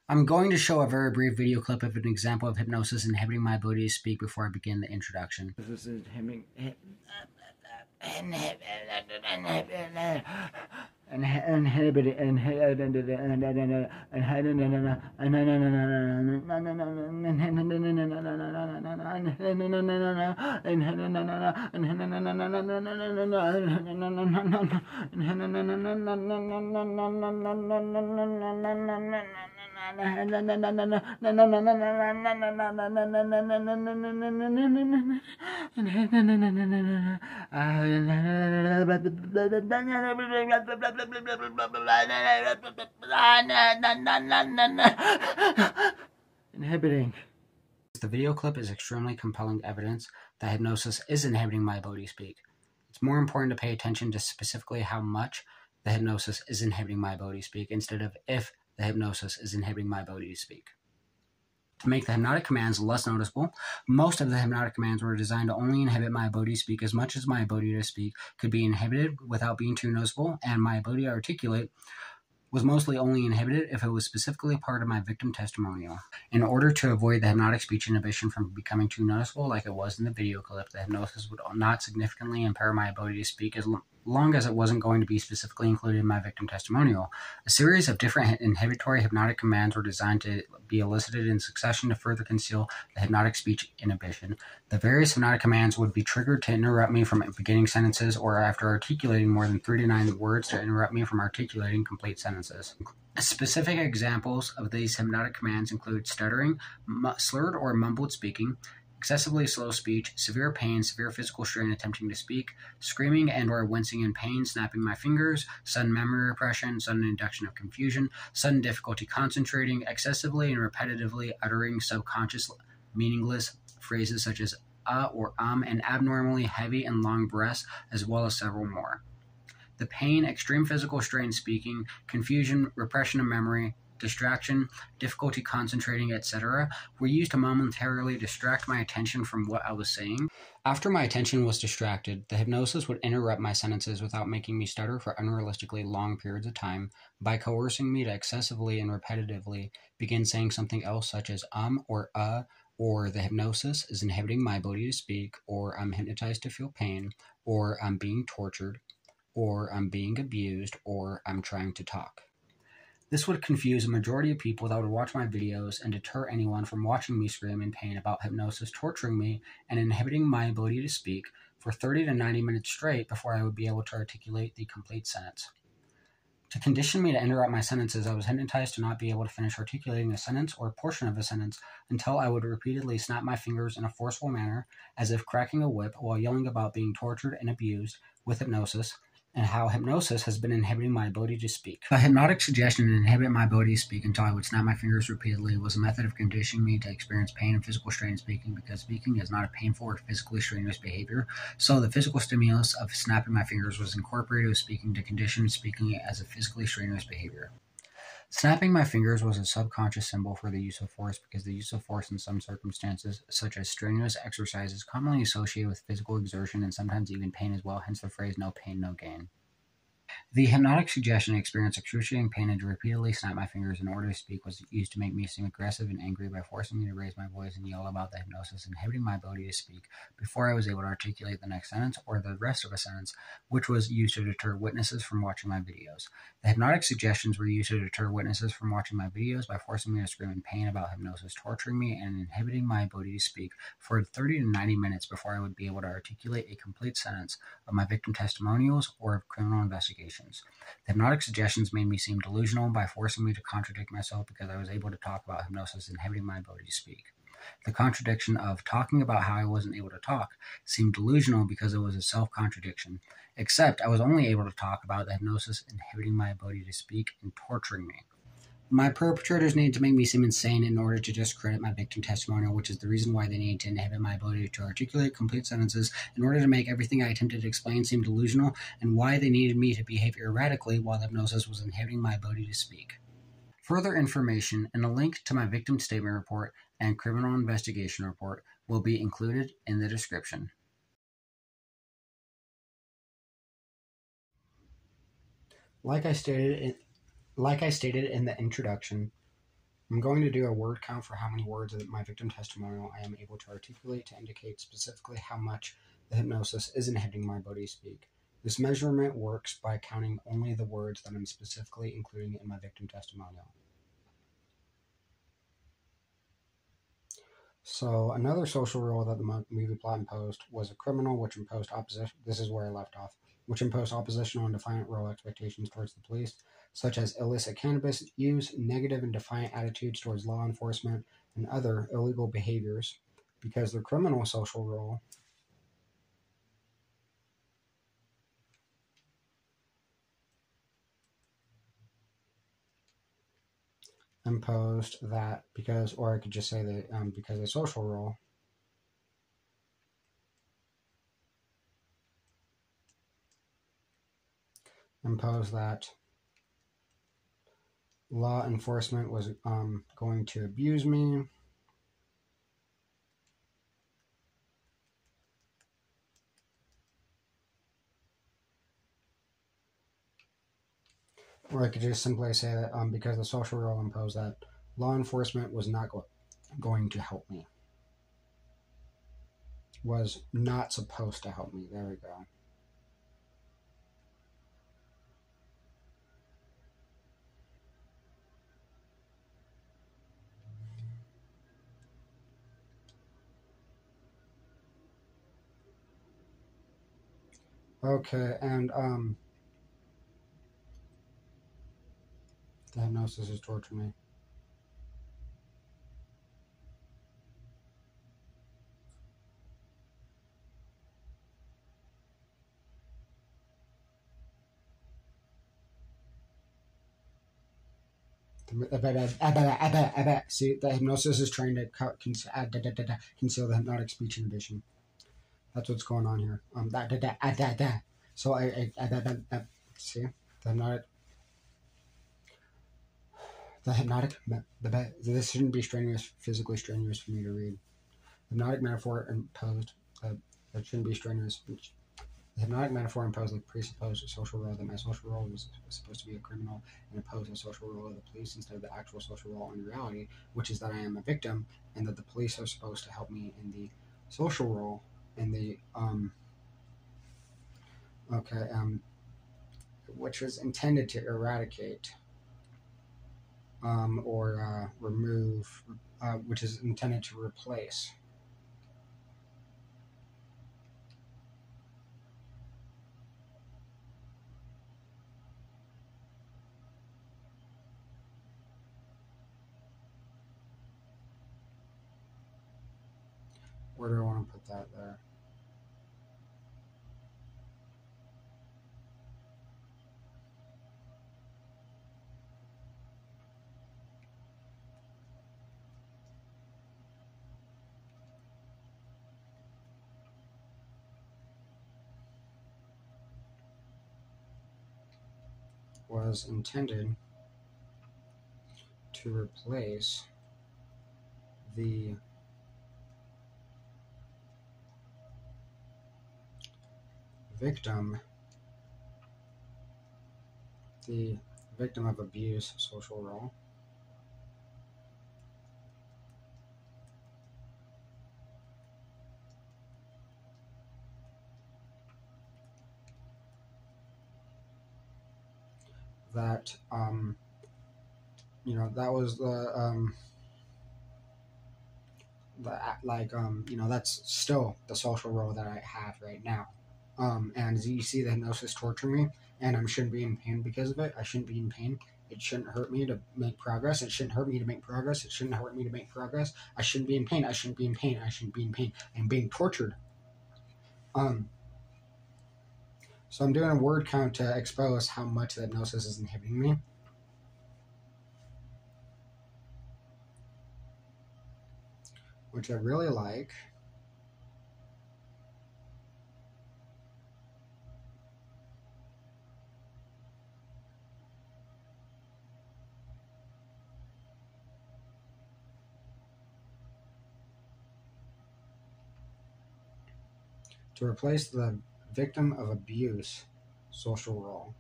I'm going to show a very brief video clip of an example of hypnosis inhibiting my ability to speak before I begin the introduction. Inhibiting. The video clip is extremely compelling evidence that hypnosis is inhibiting my ability to speak. It's more important to pay attention to specifically how much the hypnosis is inhibiting my ability to speak instead of if the hypnosis is inhibiting my ability to speak. To make the hypnotic commands less noticeable, most of the hypnotic commands were designed to only inhibit my ability to speak as much as my ability to speak could be inhibited without being too noticeable, and my ability to articulate was mostly only inhibited if it was specifically a part of my victim testimonial. In order to avoid the hypnotic speech inhibition from becoming too noticeable like it was in the video clip, the hypnosis would not significantly impair my ability to speak as long as it wasn't going to be specifically included in my victim testimonial. A series of different inhibitory hypnotic commands were designed to be elicited in succession to further conceal the hypnotic speech inhibition. The various hypnotic commands would be triggered to interrupt me from beginning sentences, or after articulating more than 3 to 9 words to interrupt me from articulating complete sentences. Specific examples of these hypnotic commands include stuttering, slurred or mumbled speaking, excessively slow speech, severe pain, severe physical strain attempting to speak, screaming and or wincing in pain, snapping my fingers, sudden memory repression, sudden induction of confusion, sudden difficulty concentrating, excessively and repetitively uttering subconscious meaningless phrases such as or and abnormally heavy and long breaths, as well as several more. The pain, extreme physical strain speaking, confusion, repression of memory, distraction, difficulty concentrating, etc., were used to momentarily distract my attention from what I was saying. After my attention was distracted, the hypnosis would interrupt my sentences without making me stutter for unrealistically long periods of time by coercing me to excessively and repetitively begin saying something else such as or the hypnosis is inhibiting my ability to speak, or I'm hypnotized to feel pain, or I'm being tortured, or I'm being abused, or I'm trying to talk. This would confuse a majority of people that would watch my videos and deter anyone from watching me scream in pain about hypnosis torturing me and inhibiting my ability to speak for 30 to 90 minutes straight before I would be able to articulate the complete sentence. To condition me to interrupt my sentences, I was hypnotized to not be able to finish articulating a sentence or a portion of a sentence until I would repeatedly snap my fingers in a forceful manner, as if cracking a whip, while yelling about being tortured and abused with hypnosis, and how hypnosis has been inhibiting my ability to speak. A hypnotic suggestion to inhibit my ability to speak until I would snap my fingers repeatedly was a method of conditioning me to experience pain and physical strain in speaking, because speaking is not a painful or physically strenuous behavior, so the physical stimulus of snapping my fingers was incorporated with speaking to condition speaking as a physically strenuous behavior. Snapping my fingers was a subconscious symbol for the use of force, because the use of force in some circumstances, such as strenuous exercise, is commonly associated with physical exertion and sometimes even pain as well, hence the phrase "no pain, no gain." The hypnotic suggestion to experience excruciating pain and to repeatedly snap my fingers in order to speak was used to make me seem aggressive and angry by forcing me to raise my voice and yell about the hypnosis inhibiting my ability to speak before I was able to articulate the next sentence or the rest of a sentence, which was used to deter witnesses from watching my videos. The hypnotic suggestions were used to deter witnesses from watching my videos by forcing me to scream in pain about hypnosis torturing me and inhibiting my ability to speak for 30 to 90 minutes before I would be able to articulate a complete sentence of my victim testimonials or of criminal investigations. The hypnotic suggestions made me seem delusional by forcing me to contradict myself because I was able to talk about hypnosis inhibiting my ability to speak. The contradiction of talking about how I wasn't able to talk seemed delusional because it was a self-contradiction, except I was only able to talk about the hypnosis inhibiting my ability to speak and torturing me. My perpetrators needed to make me seem insane in order to discredit my victim testimonial, which is the reason why they needed to inhibit my ability to articulate complete sentences in order to make everything I attempted to explain seem delusional, and why they needed me to behave erratically while the hypnosis was inhibiting my ability to speak. Further information and a link to my victim statement report and criminal investigation report will be included in the description. Like I stated in the introduction, I'm going to do a word count for how many words of my victim testimonial I am able to articulate to indicate specifically how much the hypnosis is inhibiting my ability to speak. This measurement works by counting only the words that I'm specifically including in my victim testimonial. So another social rule that the movie plot imposed was a criminal which imposed opposition. This is where I left off. Which imposed oppositional and defiant role expectations towards the police, such as illicit cannabis use, negative and defiant attitudes towards law enforcement, and other illegal behaviors, because their criminal social role imposed that because, or I could just say that because the social role imposed that law enforcement was going to abuse me, or I could just simply say that because the social role imposed that law enforcement was not going to help me. Was not supposed to help me. There we go. Okay, and the hypnosis is torturing me. See, the hypnosis is trying to conceal the hypnotic speech inhibition. That's what's going on here. So see the hypnotic. This shouldn't be strenuous, physically strenuous for me to read. Hypnotic metaphor imposed. That shouldn't be strenuous. The hypnotic metaphor imposed the presupposed social role that my social role was supposed to be a criminal and imposed a social role of the police instead of the actual social role in reality, which is that I am a victim and that the police are supposed to help me in the social role in the which was intended to eradicate or remove, which is intended to replace. Where do I want to put that there? Was intended to replace the victim of abuse social role that that was that's still the social role that I have right now. And as you see, the hypnosis torture me, and I shouldn't be in pain because of it. I shouldn't be in pain. It shouldn't hurt me to make progress. It shouldn't hurt me to make progress. It shouldn't hurt me to make progress. I shouldn't be in pain. I shouldn't be in pain. I shouldn't be in pain. I'm being tortured. So I'm doing a word count to expose how much the hypnosis is inhibiting me. Which I really like. To replace the victim of abuse social role.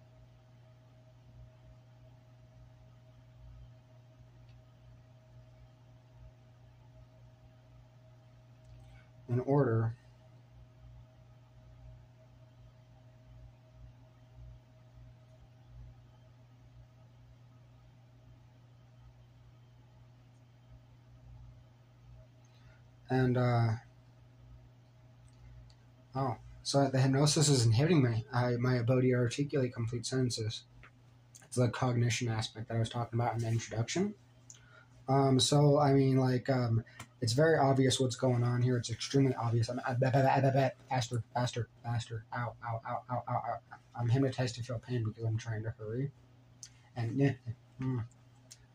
in order and so the hypnosis is inhibiting my ability to articulate complete sentences. It's the cognition aspect that I was talking about in the introduction. So I mean, like, it's very obvious what's going on here. It's extremely obvious. Faster, faster, faster. Ow, ow, ow, ow, ow, ow. I'm hypnotized to feel pain because I'm trying to hurry. And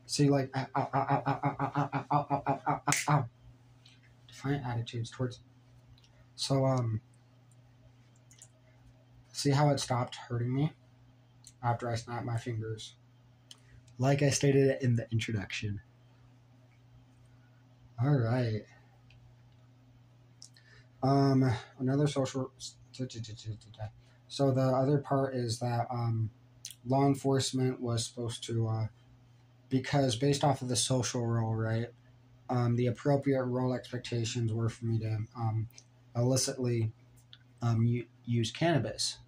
see, like, ow, ow, ow, ow, ow, ow, ow, ow, ow, ow, ow, ow, ow. Defiant attitudes towards. So see how it stopped hurting me after I snapped my fingers, like I stated in the introduction. All right. Another social. So the other part is that law enforcement was supposed to, because based off of the social role, right? The appropriate role expectations were for me to illicitly use cannabis.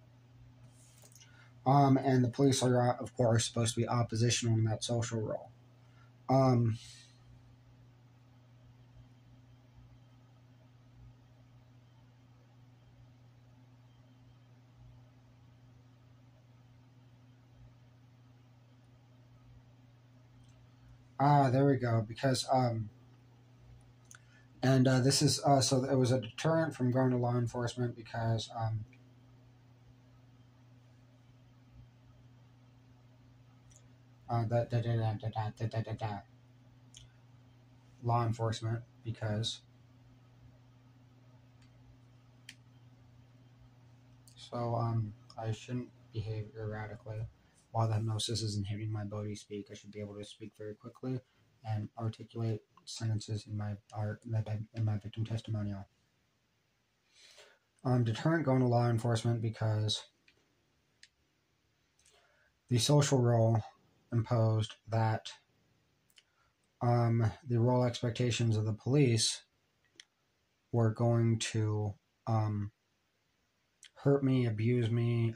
And the police are, of course, supposed to be oppositional in that social role. There we go. Because this is so it was a deterrent from going to law enforcement because law enforcement because I shouldn't behave erratically while the hypnosis is inhibiting my ability to speak. I should be able to speak very quickly and articulate sentences in my victim testimonial. Deterrent going to law enforcement because the social role imposed that the role expectations of the police were going to hurt me, abuse me,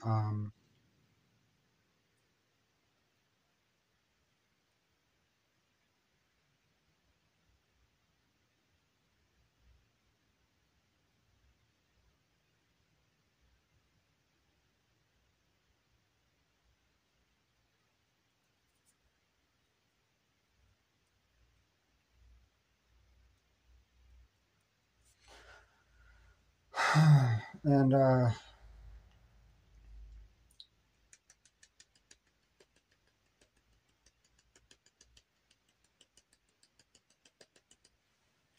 and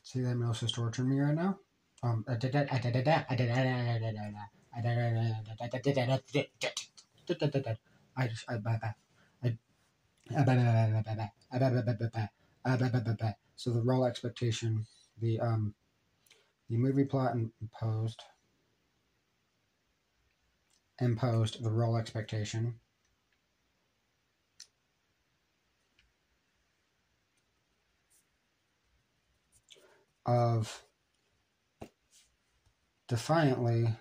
see that hypnosis torturing me right now. So the role expectation, the movie plot imposed the role expectation of defiantly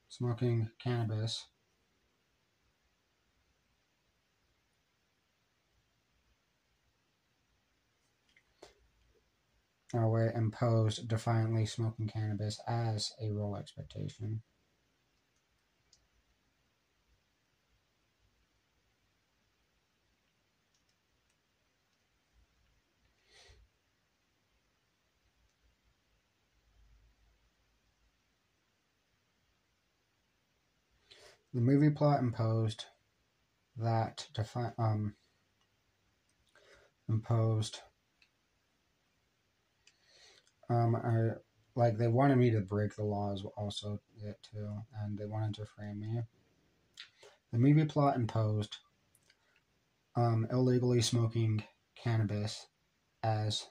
smoking cannabis imposed defiantly smoking cannabis as a role expectation. The movie plot imposed that they wanted me to break the laws also too, and they wanted to frame me. The movie plot imposed illegally smoking cannabis as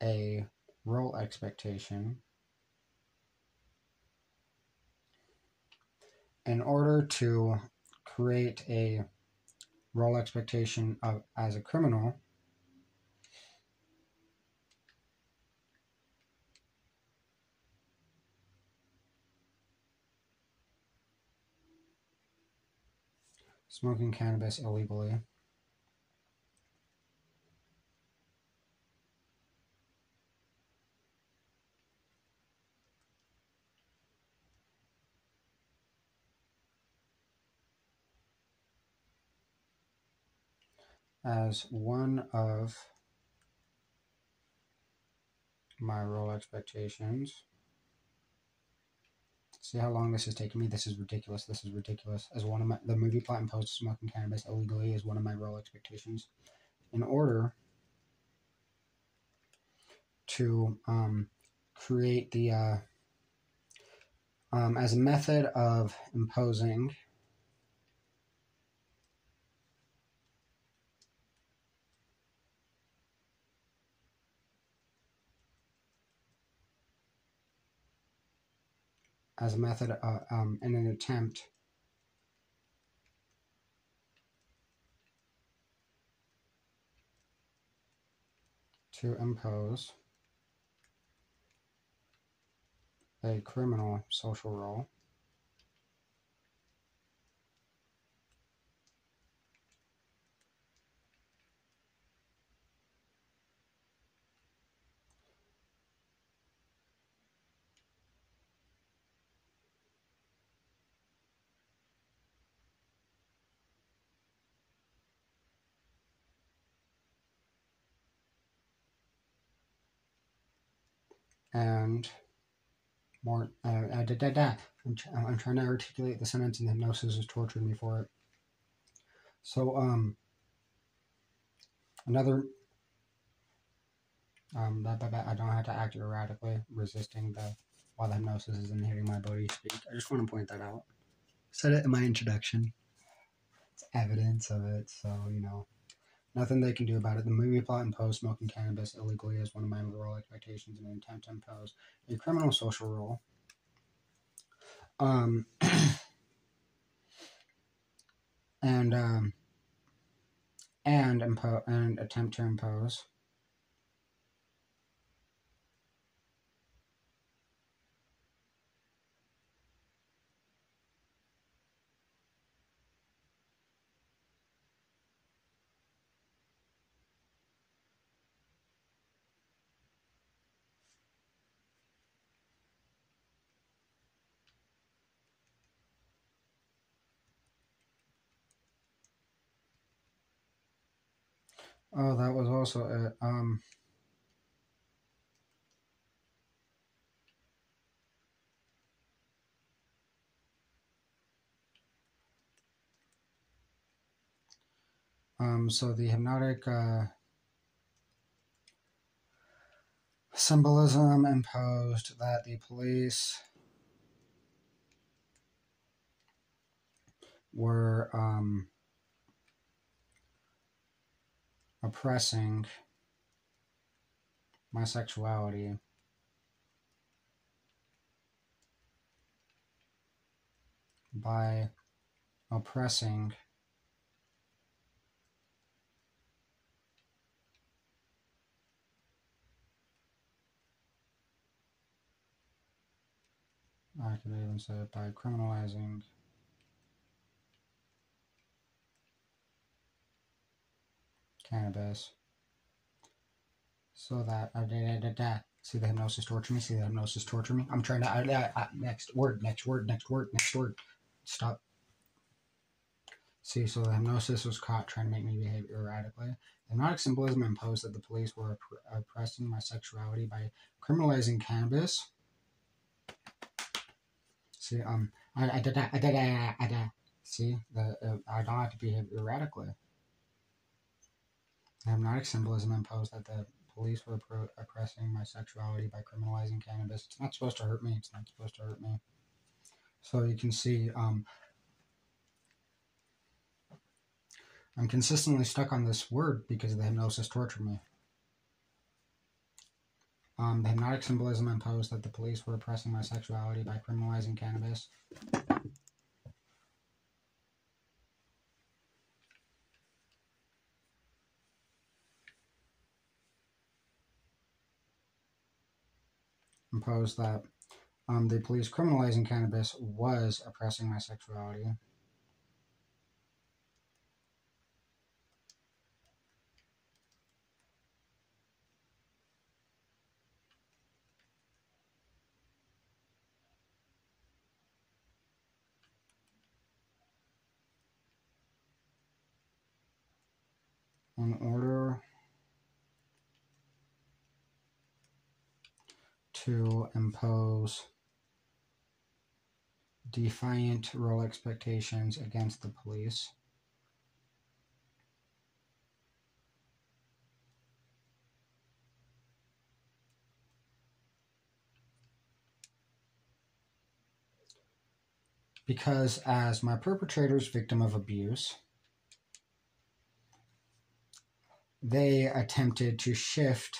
a role expectation in order to create a role expectation as a criminal. smoking cannabis illegally. As one of my role expectations. See how long this is taking me? This is ridiculous. This is ridiculous. As one of the movie plot imposed smoking cannabis illegally is one of my role expectations. In order to create the as a method of imposing in an attempt to impose a criminal social role. And more, I'm trying to articulate the sentence, and hypnosis is torturing me for it. So, another, I don't have to act erratically, resisting while the hypnosis is inhibiting my ability to speak. I just want to point that out. Said it in my introduction. It's evidence of it, so, nothing they can do about it. The movie plot imposed smoking cannabis illegally as one of my role expectations in an attempt to impose a criminal social role. And attempt to impose oh, that was also it. So the hypnotic symbolism imposed that the police were oppressing my sexuality by oppressing I could even say it by criminalizing cannabis so that see the hypnosis torture me. See the hypnosis torture me. I'm trying to next word. Stop. See, so the hypnosis was caught trying to make me behave erratically. The hypnotic symbolism imposed that the police were oppressing my sexuality by criminalizing cannabis. See, I did that. See, I don't have to behave erratically. The hypnotic symbolism imposed that the police were oppressing my sexuality by criminalizing cannabis. It's not supposed to hurt me. It's not supposed to hurt me. So you can see, I'm consistently stuck on this word because the hypnosis tortured me. The hypnotic symbolism imposed that the police were oppressing my sexuality by criminalizing cannabis. Imposed that the police criminalizing cannabis was oppressing my sexuality. in order to impose defiant role expectations against the police. Because as my perpetrator's victim of abuse, they attempted to shift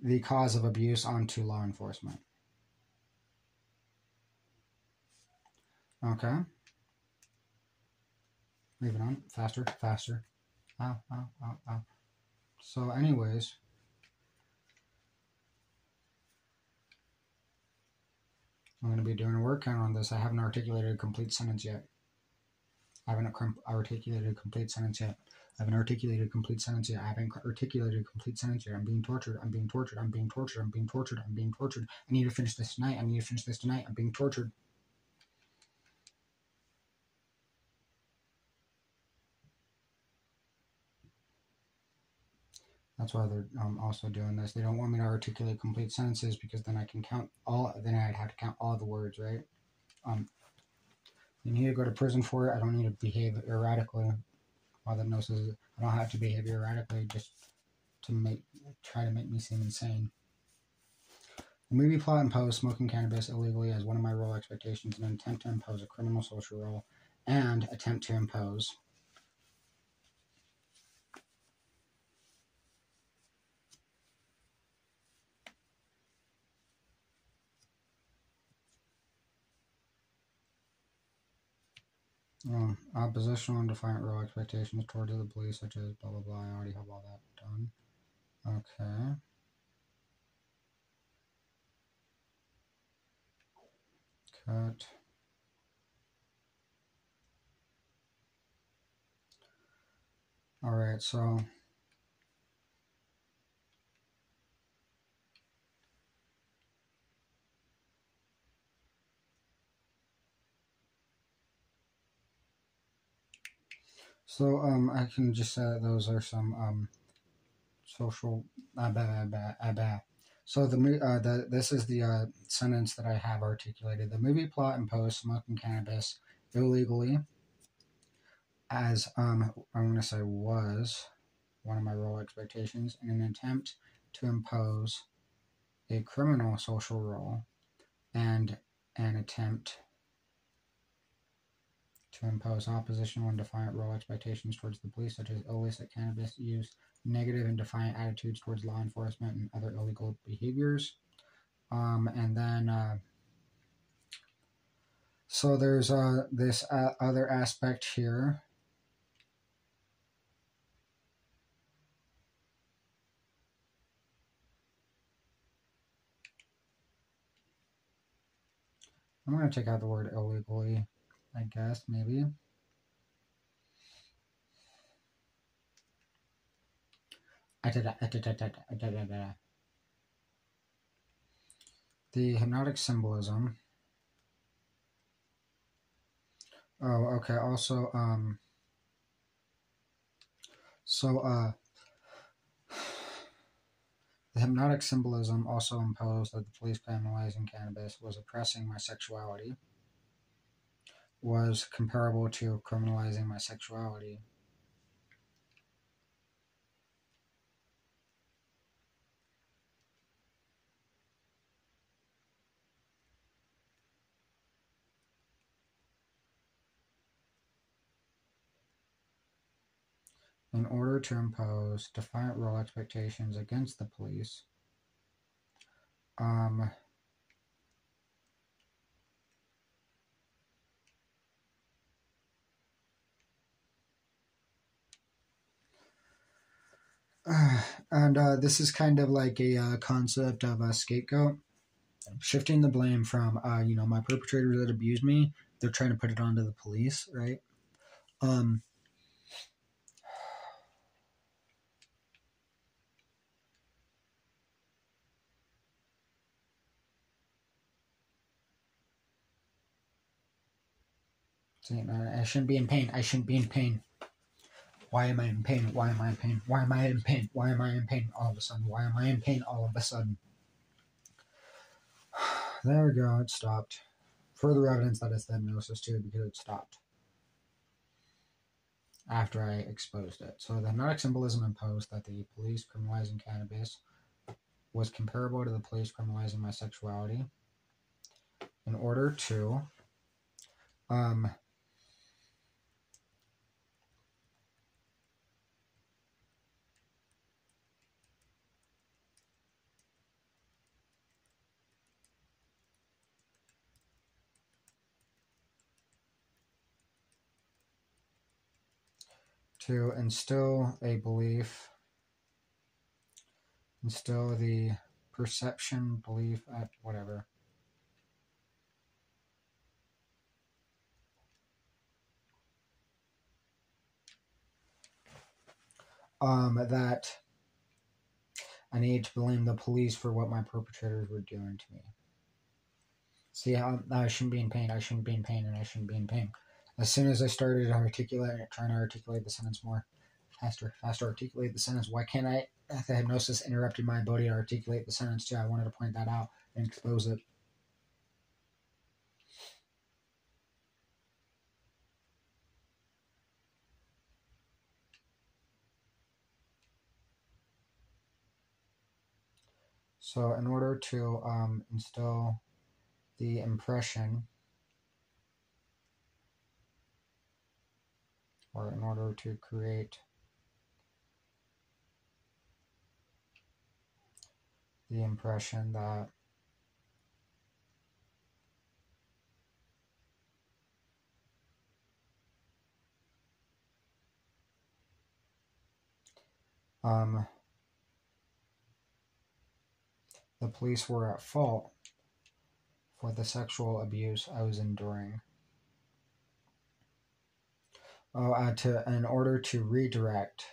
the cause of abuse onto law enforcement. Okay. Moving on. Faster, faster. Ow, ow, ow, ow. So anyways, I'm going to be doing a word count on this. I haven't articulated a complete sentence yet. I haven't articulated a complete sentence yet. I haven't articulated a complete sentence yet. I haven't articulated a complete sentence yet. I'm being tortured. I'm being tortured. I'm being tortured. I'm being tortured. I'm being tortured. I need to finish this tonight. I need to finish this tonight. I'm being tortured. That's why they're also doing this. They don't want me to articulate complete sentences because then I can count all. Then I'd have to count all the words, right? You need to go to prison for it. I don't need to behave erratically. While the hypnosis, I don't have to behave erratically just to try to make me seem insane. The movie plot imposed smoking cannabis illegally as one of my role expectations in an attempt to impose a criminal social role and attempt to impose oppositional and defiant role expectations towards the police, such as blah blah blah. I already have all that done. Okay. Cut. All right, so I can just say that those are some social So this is the sentence that I have articulated. The movie plot imposed smoking cannabis illegally as I'm going to say was one of my role expectations in an attempt to impose a criminal social role and an attempt to impose oppositional and defiant role expectations towards the police, such as illicit cannabis use, negative and defiant attitudes towards law enforcement, and other illegal behaviors. And then, so there's this other aspect here. I'm going to take out the word illegally, I guess, maybe. The hypnotic symbolism. Oh, okay. Also, the hypnotic symbolism also imposed that the police criminalizing cannabis was oppressing my sexuality, was comparable to criminalizing my sexuality. In order to impose defiant role expectations against the police, and this is kind of like a concept of a scapegoat, shifting the blame from my perpetrators that abused me. They're trying to put it onto the police, right? I shouldn't be in pain. I shouldn't be in pain. Why am I in pain? Why am I in pain? Why am I in pain? Why am I in pain all of a sudden? Why am I in pain all of a sudden? There we go, it stopped. Further evidence that it's the hypnosis too, because it stopped after I exposed it. So the hypnotic symbolism imposed that the police criminalizing cannabis was comparable to the police criminalizing my sexuality in order to instill a belief, instill the perception, belief, whatever. That I need to blame the police for what my perpetrators were doing to me. See how I shouldn't be in pain, I shouldn't be in pain, and I shouldn't be in pain. As soon as I started trying to articulate the sentence more faster articulate the sentence. Why can't I? The hypnosis interrupted my ability to articulate the sentence too. I wanted to point that out and expose it. So in order to instill the impression, or in order to create the impression that the police were at fault for the sexual abuse I was enduring. In order to redirect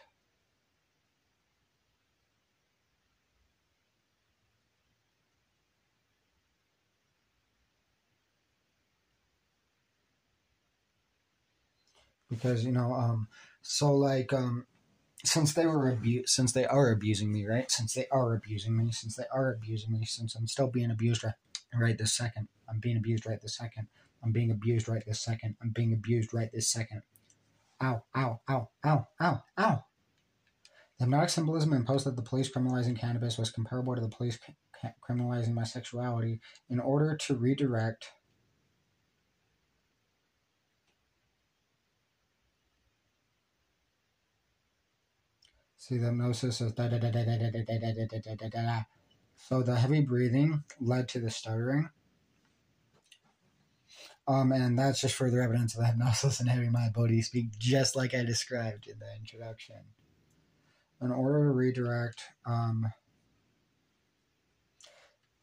because so like since they are abusing me, right? Since I'm still being abused right this second. I'm being abused right this second. I'm being abused right this second. I'm being abused right this second. Ow, ow, ow, ow, ow, ow. The hypnotic symbolism imposed that the police criminalizing cannabis was comparable to the police criminalizing my sexuality in order to redirect see the hypnosis is da da da da da da da da da da da da da. So the heavy breathing led to the stuttering. And that's just further evidence of the hypnosis inhibiting my ability to speak, just like I described in the introduction. In order to redirect, ow,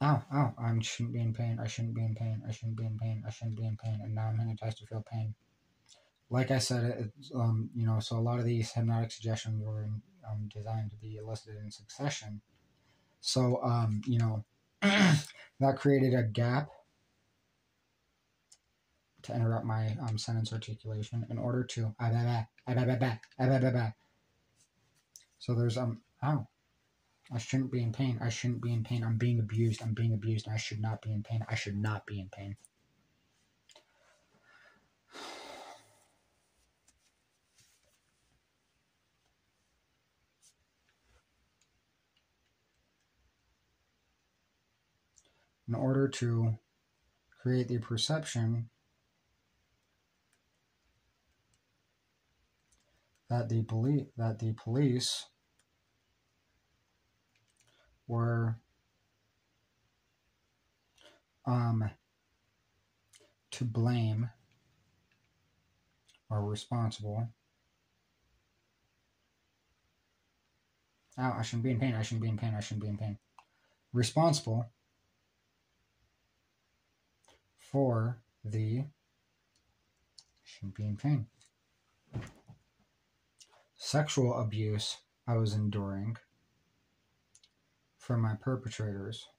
I shouldn't be in pain, I shouldn't be in pain, I shouldn't be in pain, I shouldn't be in pain, and now I'm hypnotized to feel pain. Like I said, so a lot of these hypnotic suggestions were designed to be elicited in succession. So, that created a gap to interrupt my sentence articulation in order to so there's ow, I shouldn't be in pain, I shouldn't be in pain, I'm being abused, and I should not be in pain, I should not be in pain. In order to create the perception that the police were to blame or responsible. Ow, I shouldn't be in pain, I shouldn't be in pain, I shouldn't be in pain. Responsible for the shouldn't be in pain. Sexual abuse I was enduring from my perpetrators.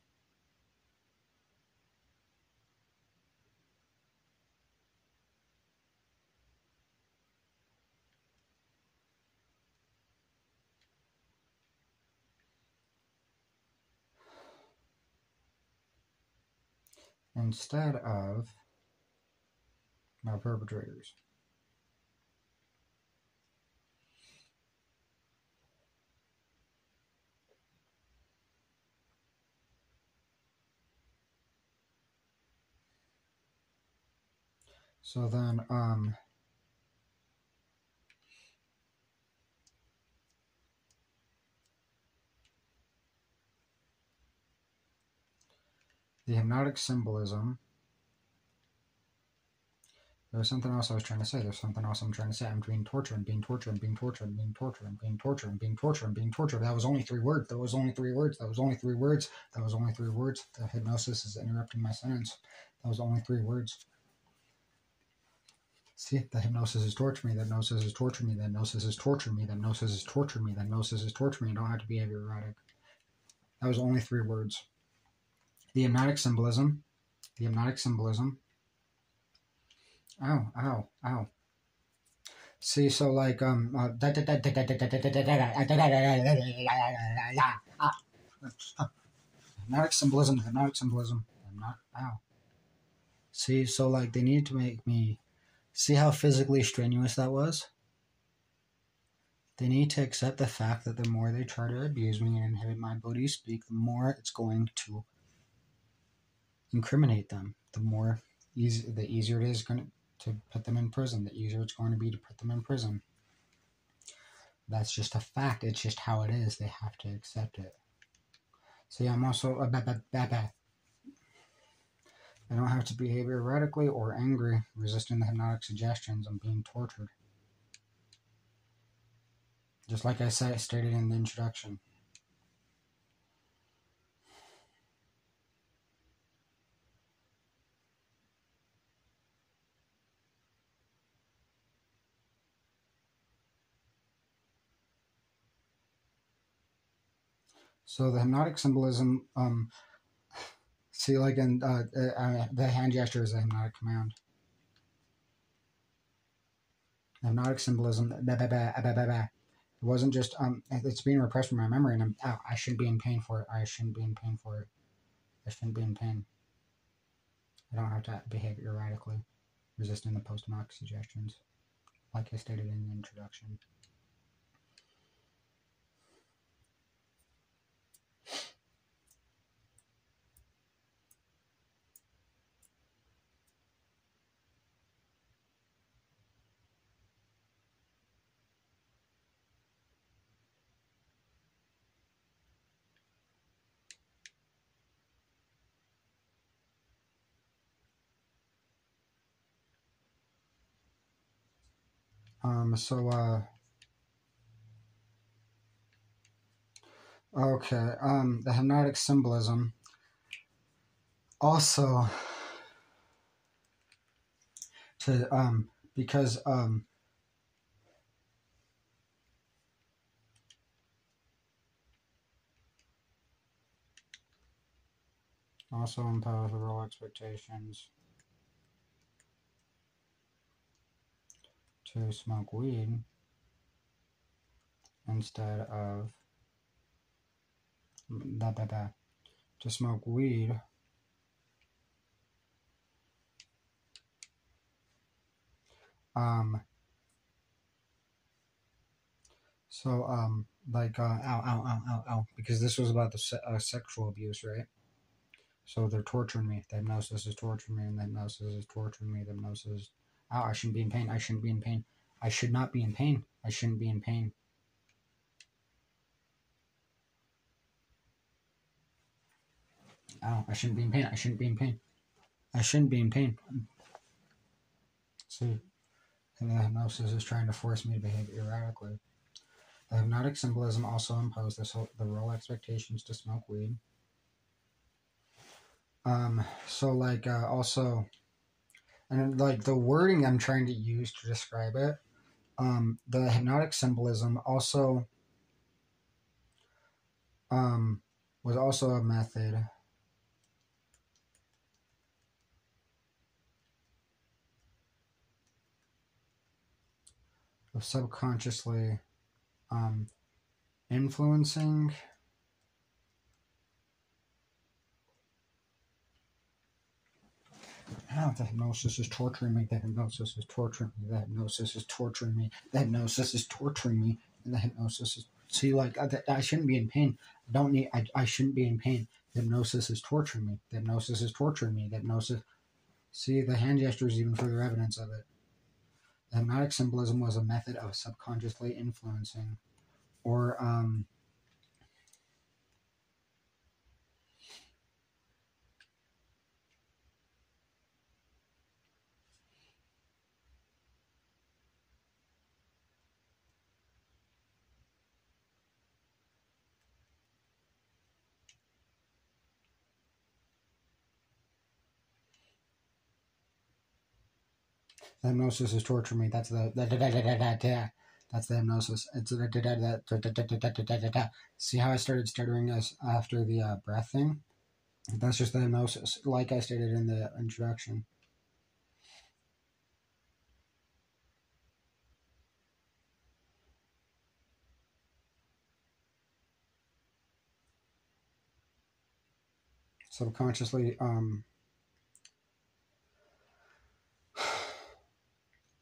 instead of my perpetrators. So then, the hypnotic symbolism. There was something else I was trying to say. There's something else I'm trying to say. I'm being tortured and being tortured and being tortured and being tortured and being tortured and being tortured and being tortured. That was only 3 words. That was only 3 words. That was only 3 words. That was only 3 words. The hypnosis is interrupting my sentence. That was only 3 words. See, the hypnosis is torturing me. The hypnosis is torturing me. The hypnosis is torturing me. The hypnosis is torturing me. The hypnosis is torturing me. I don't have to behave erotic. That was only 3 words. The hypnotic symbolism. The hypnotic symbolism. Ow, ow, ow. See, so like, hypnotic symbolism, hypnotic symbolism, ow. See, so like, they need to make me, see how physically strenuous that was? They need to accept the fact that the more they try to abuse me and inhibit my ability to speak, the more it's going to incriminate them. The easier it is to put them in prison, the easier it's going to be to put them in prison. That's just a fact. It's just how it is. They have to accept it. See, I'm also I don't have to behave erratically or angry, resisting the hypnotic suggestions. I'm being tortured. Just like I stated in the introduction. So the hypnotic symbolism, see, like in the hand gesture is a hypnotic command. Hypnotic symbolism, it wasn't just, it's being repressed from my memory, and I shouldn't be in pain for it. I shouldn't be in pain for it. I shouldn't be in pain. I don't have to behave erratically, resisting the post-hypnotic suggestions, like I stated in the introduction. Okay, the hypnotic symbolism also because also impose the role expectations to smoke weed instead of to smoke weed like ow, because this was about the sexual abuse, right? So they're torturing me. The hypnosis is torturing me, and the hypnosis is torturing me. The hypnosis, ow, I shouldn't be in pain. I shouldn't be in pain. I should not be in pain. I shouldn't be in pain. Ow, I shouldn't be in pain. I shouldn't be in pain. I shouldn't be in pain. See, and the hypnosis is trying to force me to behave erratically. The hypnotic symbolism also imposed the role expectations to smoke weed. So like also, and like the wording I'm trying to use to describe it, the hypnotic symbolism also was also a method of subconsciously influencing Oh, the hypnosis is torturing me. The hypnosis is torturing me. The hypnosis is torturing me. The hypnosis is torturing me. And the hypnosis is... See, like, I shouldn't be in pain. I shouldn't be in pain. The hypnosis is torturing me. The hypnosis is torturing me. The hypnosis... See, the hand gesture is even further evidence of it. The hypnotic symbolism was a method of subconsciously influencing or, the hypnosis is torturing me. That's the that's the hypnosis. It's see how I started stuttering us after the breath thing? That's just the hypnosis, like I stated in the introduction. Subconsciously,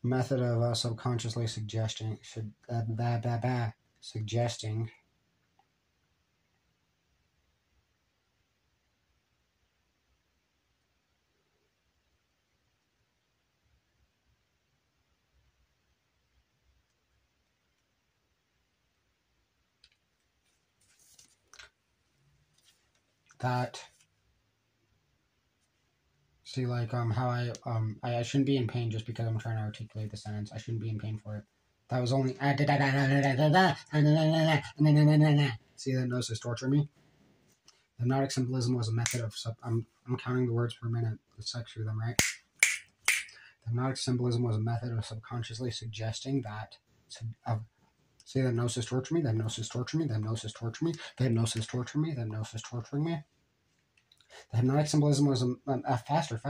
method of subconsciously suggesting suggesting that. See, like how I shouldn't be in pain just because I'm trying to articulate the sentence. I shouldn't be in pain for it. That was only see, the hypnosis tortured me. Hypnotic symbolism was a method of I'm counting the words per minute. Let's sex through them, right? Hypnotic symbolism was a method of subconsciously suggesting that. See, the hypnosis tortured me. The hypnosis tortured me. The hypnosis tortured me. The hypnosis tortured me. The hypnosis torturing me. The hypnotic symbolism was a faster. The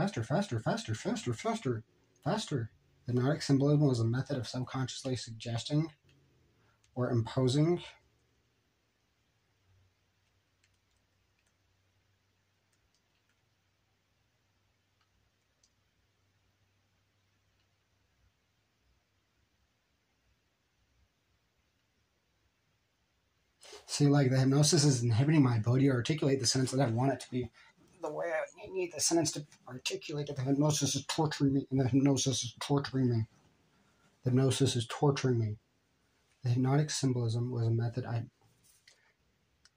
hypnotic symbolism was a method of subconsciously suggesting or imposing see, like, the hypnosis is inhibiting my ability to articulate the sentence that I want it to be. The way I need the sentence to articulate it, the hypnosis is torturing me, and the hypnosis is torturing me. The hypnosis is torturing me. The hypnotic symbolism was a method the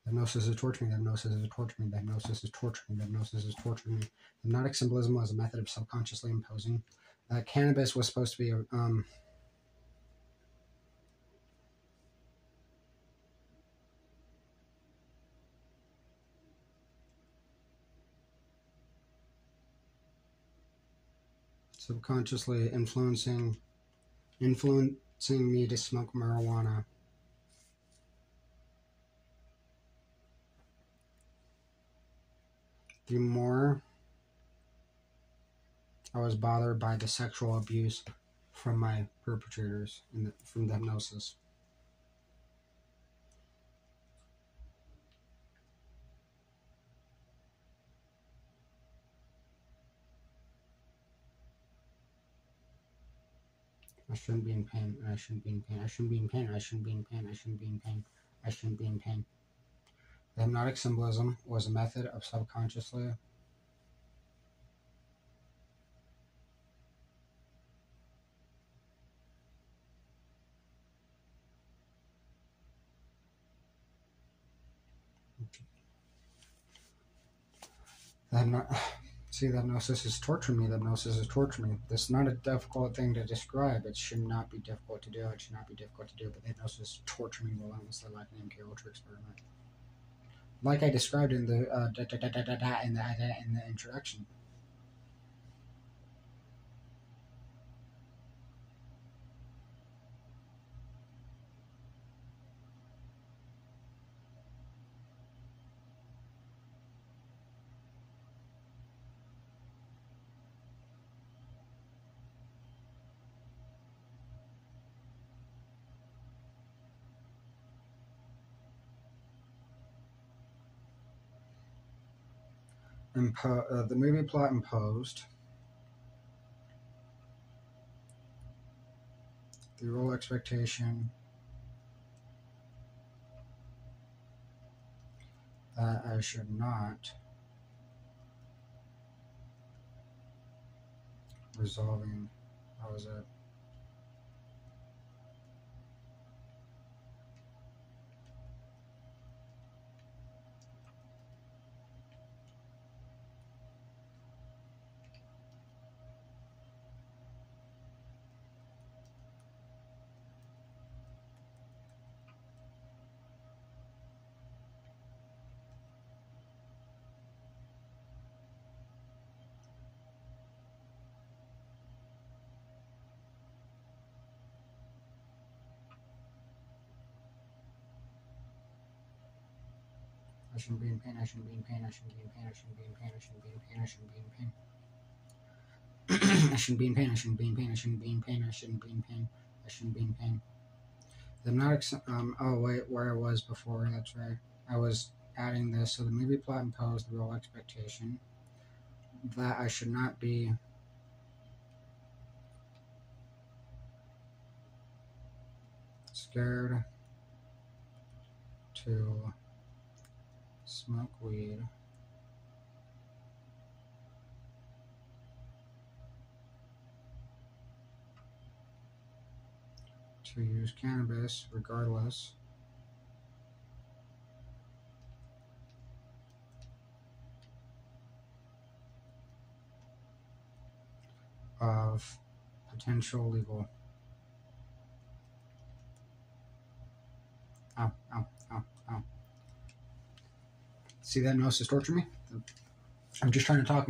hypnosis is torturing me. The hypnosis is torturing me. The hypnosis is torturing me. The hypnosis is torturing me. The hypnotic symbolism was a method of subconsciously imposing. Cannabis was supposed to be subconsciously influencing me to smoke marijuana. The more I was bothered by the sexual abuse from my perpetrators from the hypnosis. I shouldn't be in pain, and I shouldn't be in pain. I shouldn't be in pain. I shouldn't be in pain. I shouldn't be in pain. I shouldn't be in pain. The hypnotic symbolism was a method of subconsciously see, the hypnosis is torturing me. The hypnosis is torturing me. This is not a difficult thing to describe. It should not be difficult to do. It should not be difficult to do. But the hypnosis is torturing me relentlessly like an MK Ultra experiment. Like I described in the in the introduction. The movie plot imposed the role expectation that I should not resolving, how was it? I shouldn't be in pain, I shouldn't be in pain, I shouldn't be in pain, I shouldn't be in pain, I shouldn't be in pain, I shouldn't be in pain. I shouldn't be in pain, I shouldn't be in pain, I shouldn't be in pain, I shouldn't be in pain, I shouldn't be in pain. I'm not, oh wait, where I was before, that's right. I was adding this, so the movie plot imposed the role expectation that I should not be scared to smoke weed, to use cannabis regardless of potential legal. Ow, ow, ow, ow. See that gnosis torture me? I'm just trying to talk.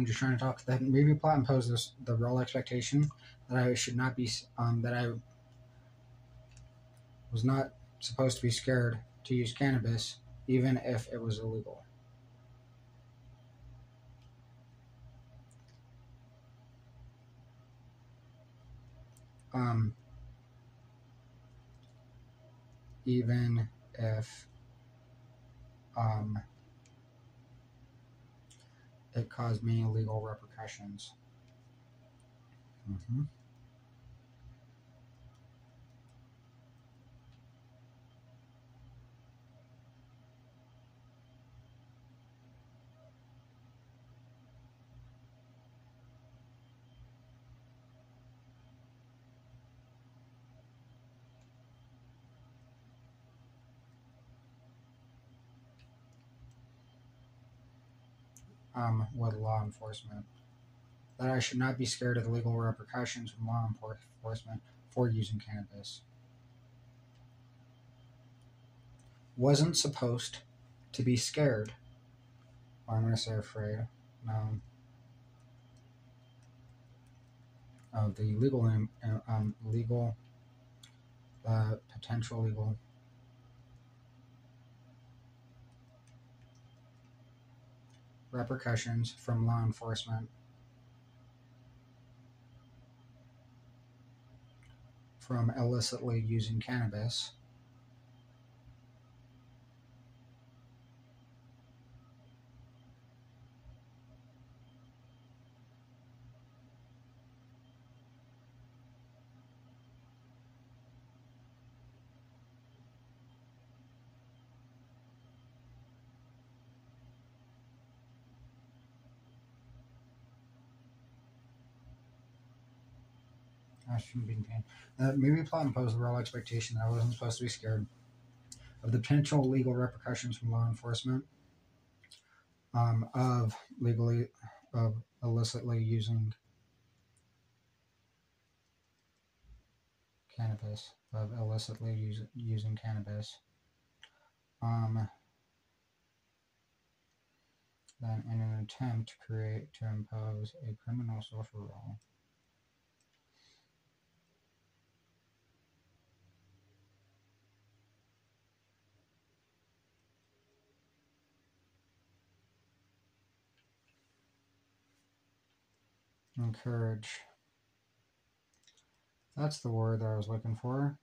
That movie plot imposes the role expectation that I should not be, that I was not supposed to be scared to use cannabis, even if it was illegal. Even if it caused me legal repercussions. With law enforcement. That I should not be scared of the legal repercussions from law enforcement for using cannabis. Wasn't supposed to be scared. Or I'm going to say afraid. No. Of the potential legal repercussions from law enforcement from illicitly using cannabis. I shouldn't be in pain. Movie plot imposed the real expectation that I wasn't supposed to be scared of the potential legal repercussions from law enforcement of illicitly using cannabis. Using cannabis. Then in an attempt to impose a criminal social role. Encourage. That's the word that I was looking for.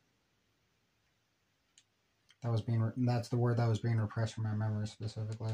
That's the word that was being repressed from my memory specifically.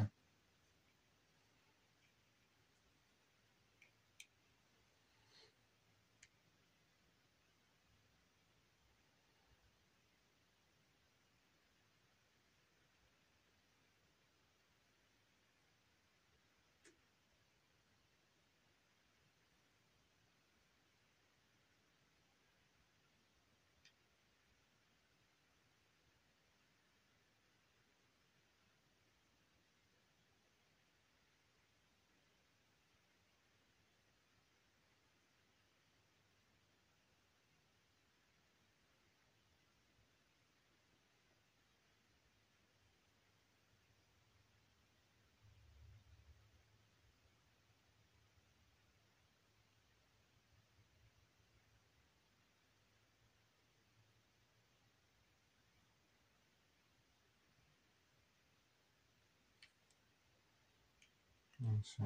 Let's see.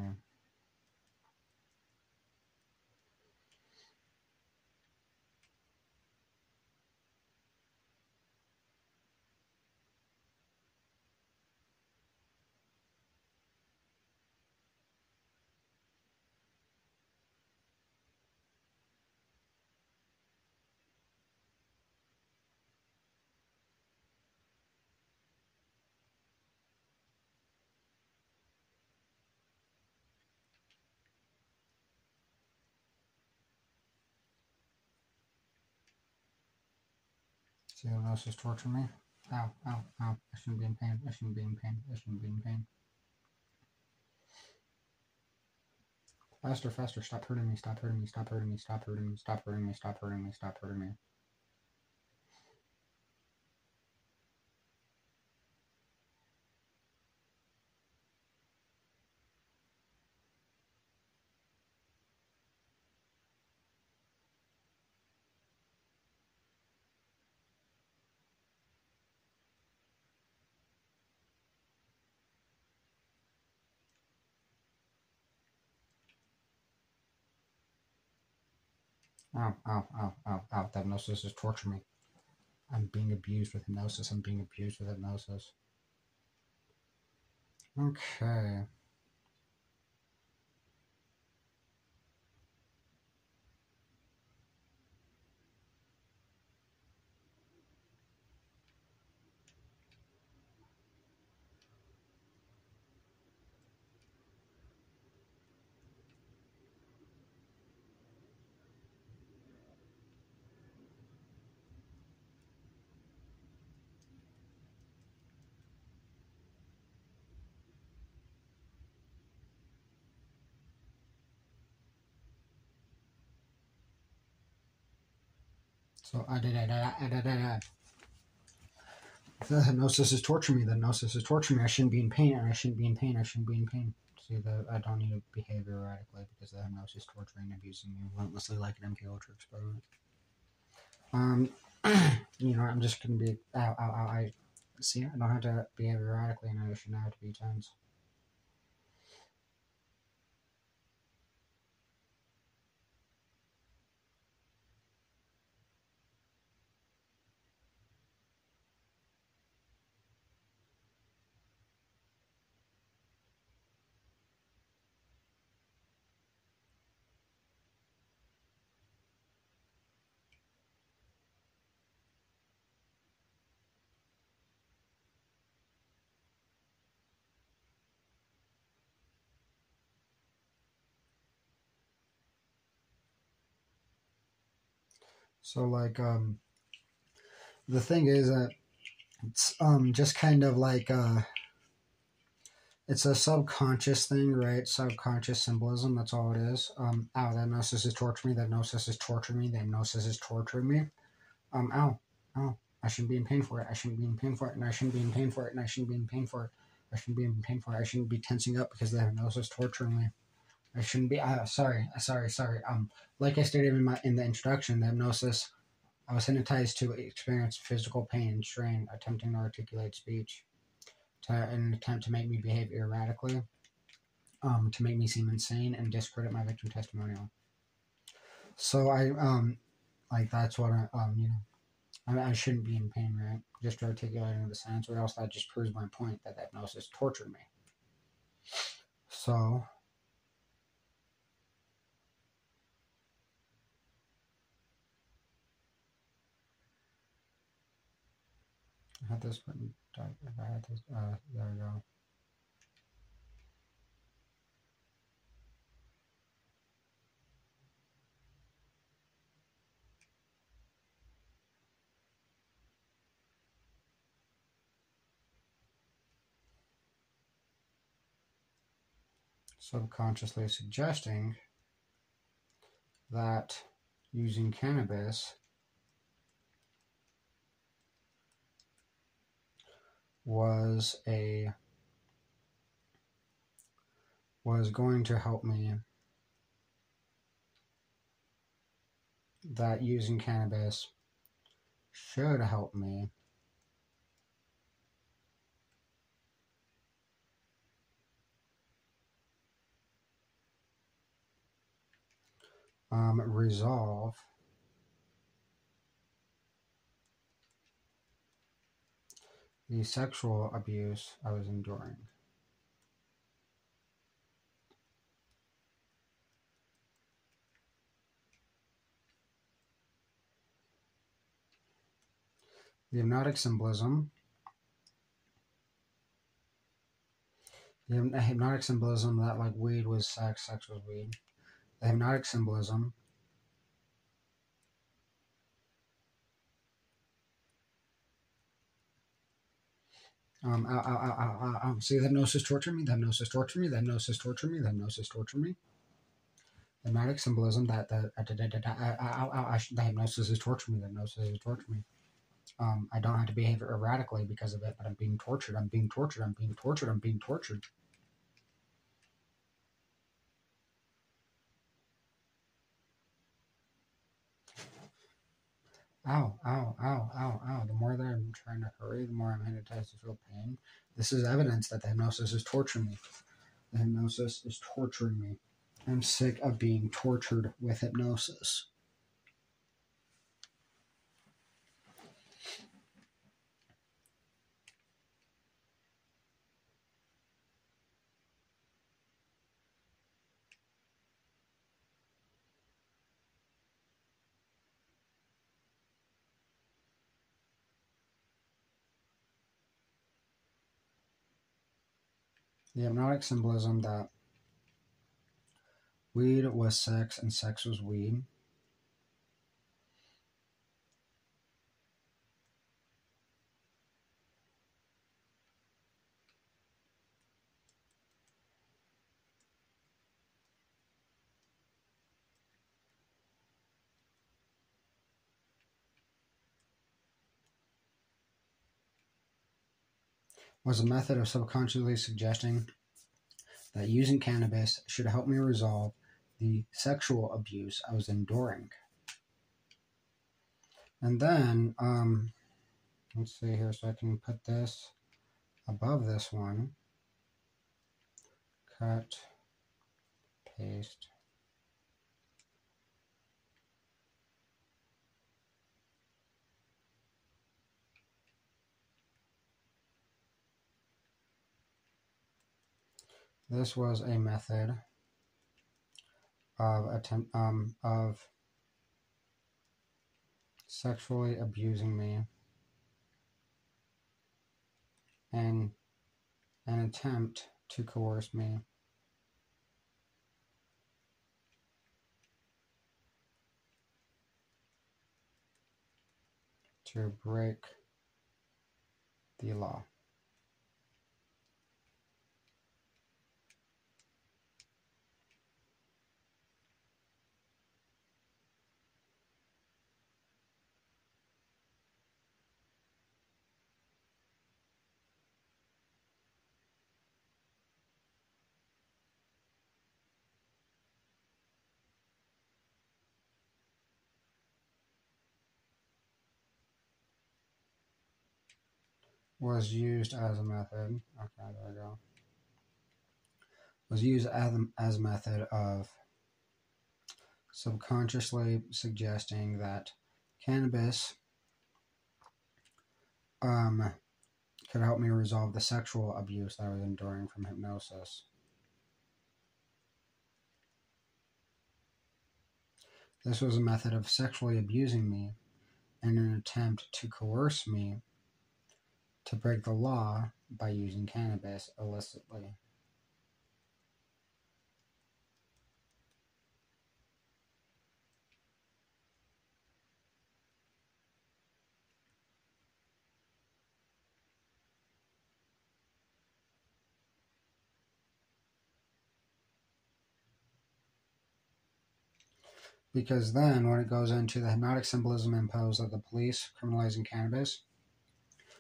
See how else is torturing me? Ow, ow, ow. I shouldn't be in pain. I shouldn't be in pain. I shouldn't be in pain. Faster, faster. Stop hurting me. Stop hurting me. Stop hurting me. Stop hurting me. Stop hurting me. Stop hurting me. Stop hurting me. Ow, ow, ow, ow, ow. That hypnosis is torturing me. I'm being abused with hypnosis. I'm being abused with hypnosis. Okay. So the hypnosis is torturing me. The hypnosis is torturing me. I shouldn't be in pain, and I shouldn't be in pain. I shouldn't be in pain. See, I don't need to behave erratically because the hypnosis is torturing and abusing me relentlessly like an MK Ultra experiment. You know, I'm just gonna be ow, ow, ow. I see. I don't have to behave erratically, and I shouldn't have to be tense. So like the thing is that it's just kind of like it's a subconscious thing, right? Subconscious symbolism, that's all it is. Ow, that hypnosis is torturing me, that hypnosis is torturing me, that hypnosis is torturing me. Ow, ow. I shouldn't be in pain for it. I shouldn't be in pain for it, and I shouldn't be in pain for it, and I shouldn't be in pain for it. I shouldn't be in pain for it. I shouldn't be tensing up because the hypnosis is torturing me. I shouldn't be sorry. Like I stated in the introduction, the hypnosis, I was hypnotized to experience physical pain and strain, attempting to articulate speech, in an attempt to make me behave erratically, to make me seem insane and discredit my victim testimonial. So like that's what I shouldn't be in pain, right? Just articulating the sentence, or else that just proves my point that the hypnosis tortured me. So I had this button. I had this. There we go. Subconsciously suggesting that using cannabis was going to help me, that using cannabis should help me resolve the sexual abuse I was enduring. The hypnotic symbolism. The hypnotic symbolism that like weed was sex, sex was weed. The hypnotic symbolism see, the hypnosis tortured me, the hypnosis tortured me, the hypnosis tortured me, the hypnosis tortured me. The hypnotic symbolism that the hypnosis is torturing me, the hypnosis is torturing me. I don't have to behave erratically because of it, but I'm being tortured, I'm being tortured, I'm being tortured, I'm being tortured. Ow, ow, ow, ow, ow. The more that I'm trying to hurry, the more I'm hypnotized to feel pain. This is evidence that the hypnosis is torturing me. The hypnosis is torturing me. I'm sick of being tortured with hypnosis. The hypnotic symbolism that weed was sex and sex was weed. Was a method of subconsciously suggesting that using cannabis should help me resolve the sexual abuse I was enduring. And then, let's see here, so I can put this above this one. Cut, paste. This was a method of sexually abusing me and an attempt to coerce me to break the law. Was used as a method. Okay, there we go. Was used as a method of subconsciously suggesting that cannabis could help me resolve the sexual abuse that I was enduring from hypnosis. This was a method of sexually abusing me in an attempt to coerce me to break the law by using cannabis illicitly. Because then, when it goes into the hypnotic symbolism imposed that the police criminalizing cannabis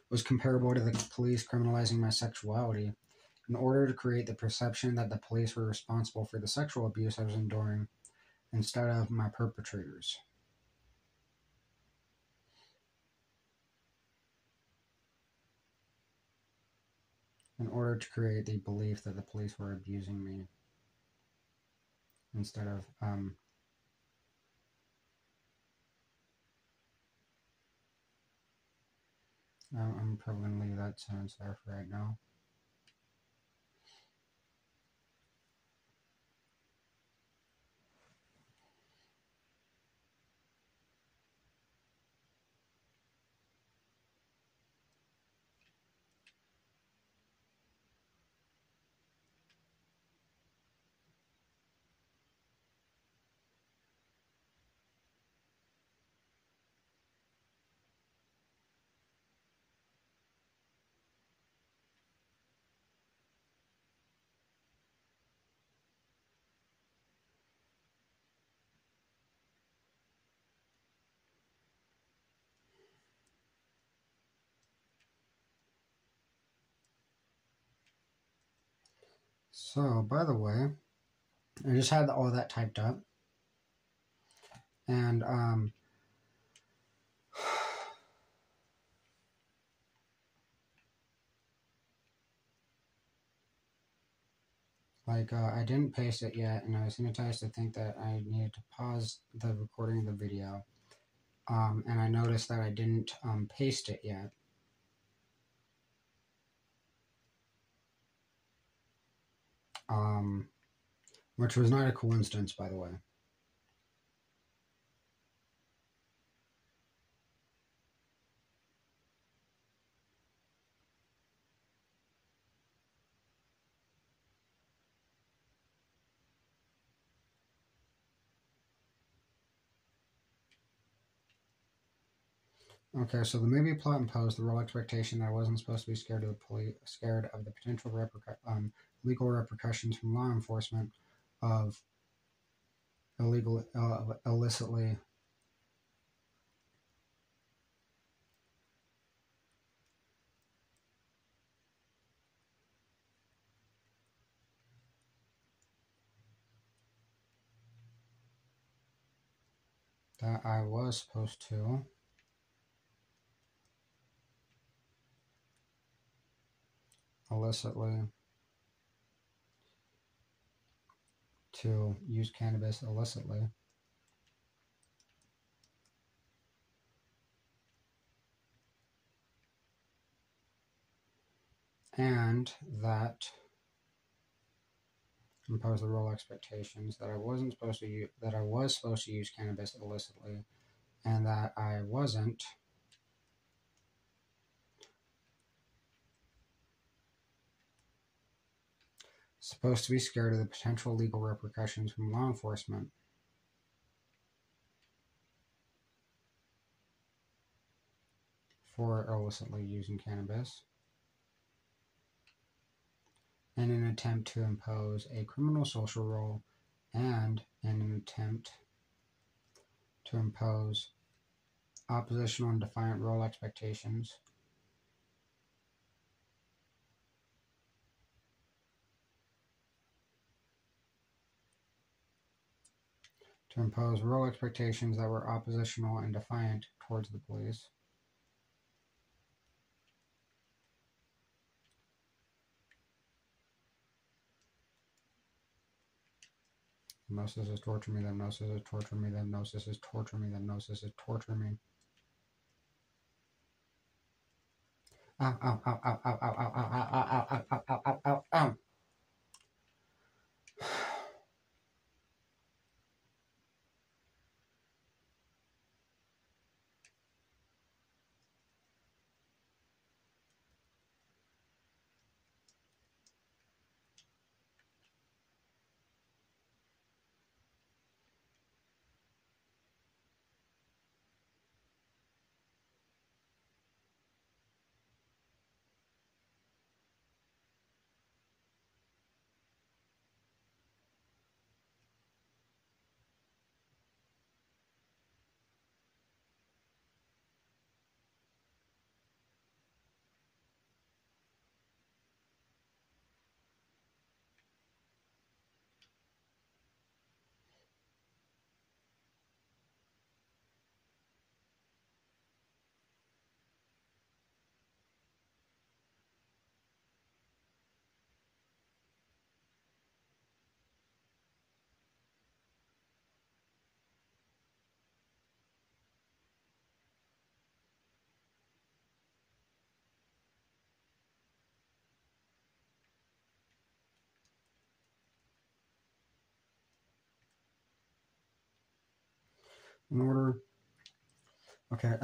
was comparable to the police criminalizing my sexuality, in order to create the perception that the police were responsible for the sexual abuse I was enduring instead of my perpetrators. In order to create the belief that the police were abusing me instead of I'm probably going to leave that sentence there for right now. So, by the way, I just had all that typed up. And, I didn't paste it yet, and I was hypnotized to think that I needed to pause the recording of the video. And I noticed that I didn't paste it yet. Which was not a coincidence, by the way. Okay, so the movie plot imposed the real expectation that I wasn't supposed to be scared of the potential legal repercussions from law enforcement of illicitly that I was supposed to illicitly to use cannabis illicitly. And that imposed the real expectations that I wasn't supposed to use, that I was supposed to use cannabis illicitly, and that I wasn't supposed to be scared of the potential legal repercussions from law enforcement for illicitly using cannabis in an attempt to impose a criminal social role and in an attempt to impose oppositional and defiant role expectations that were oppositional and defiant towards the police. Hypnosis is torturing me, the hypnosis is torturing me, the hypnosis is torturing me, the hypnosis is torturing me. Ow, ow, ow, ow, ow, ow, ow, ow, ow, ow, ow, ow, ow, ow, ow. In order, okay,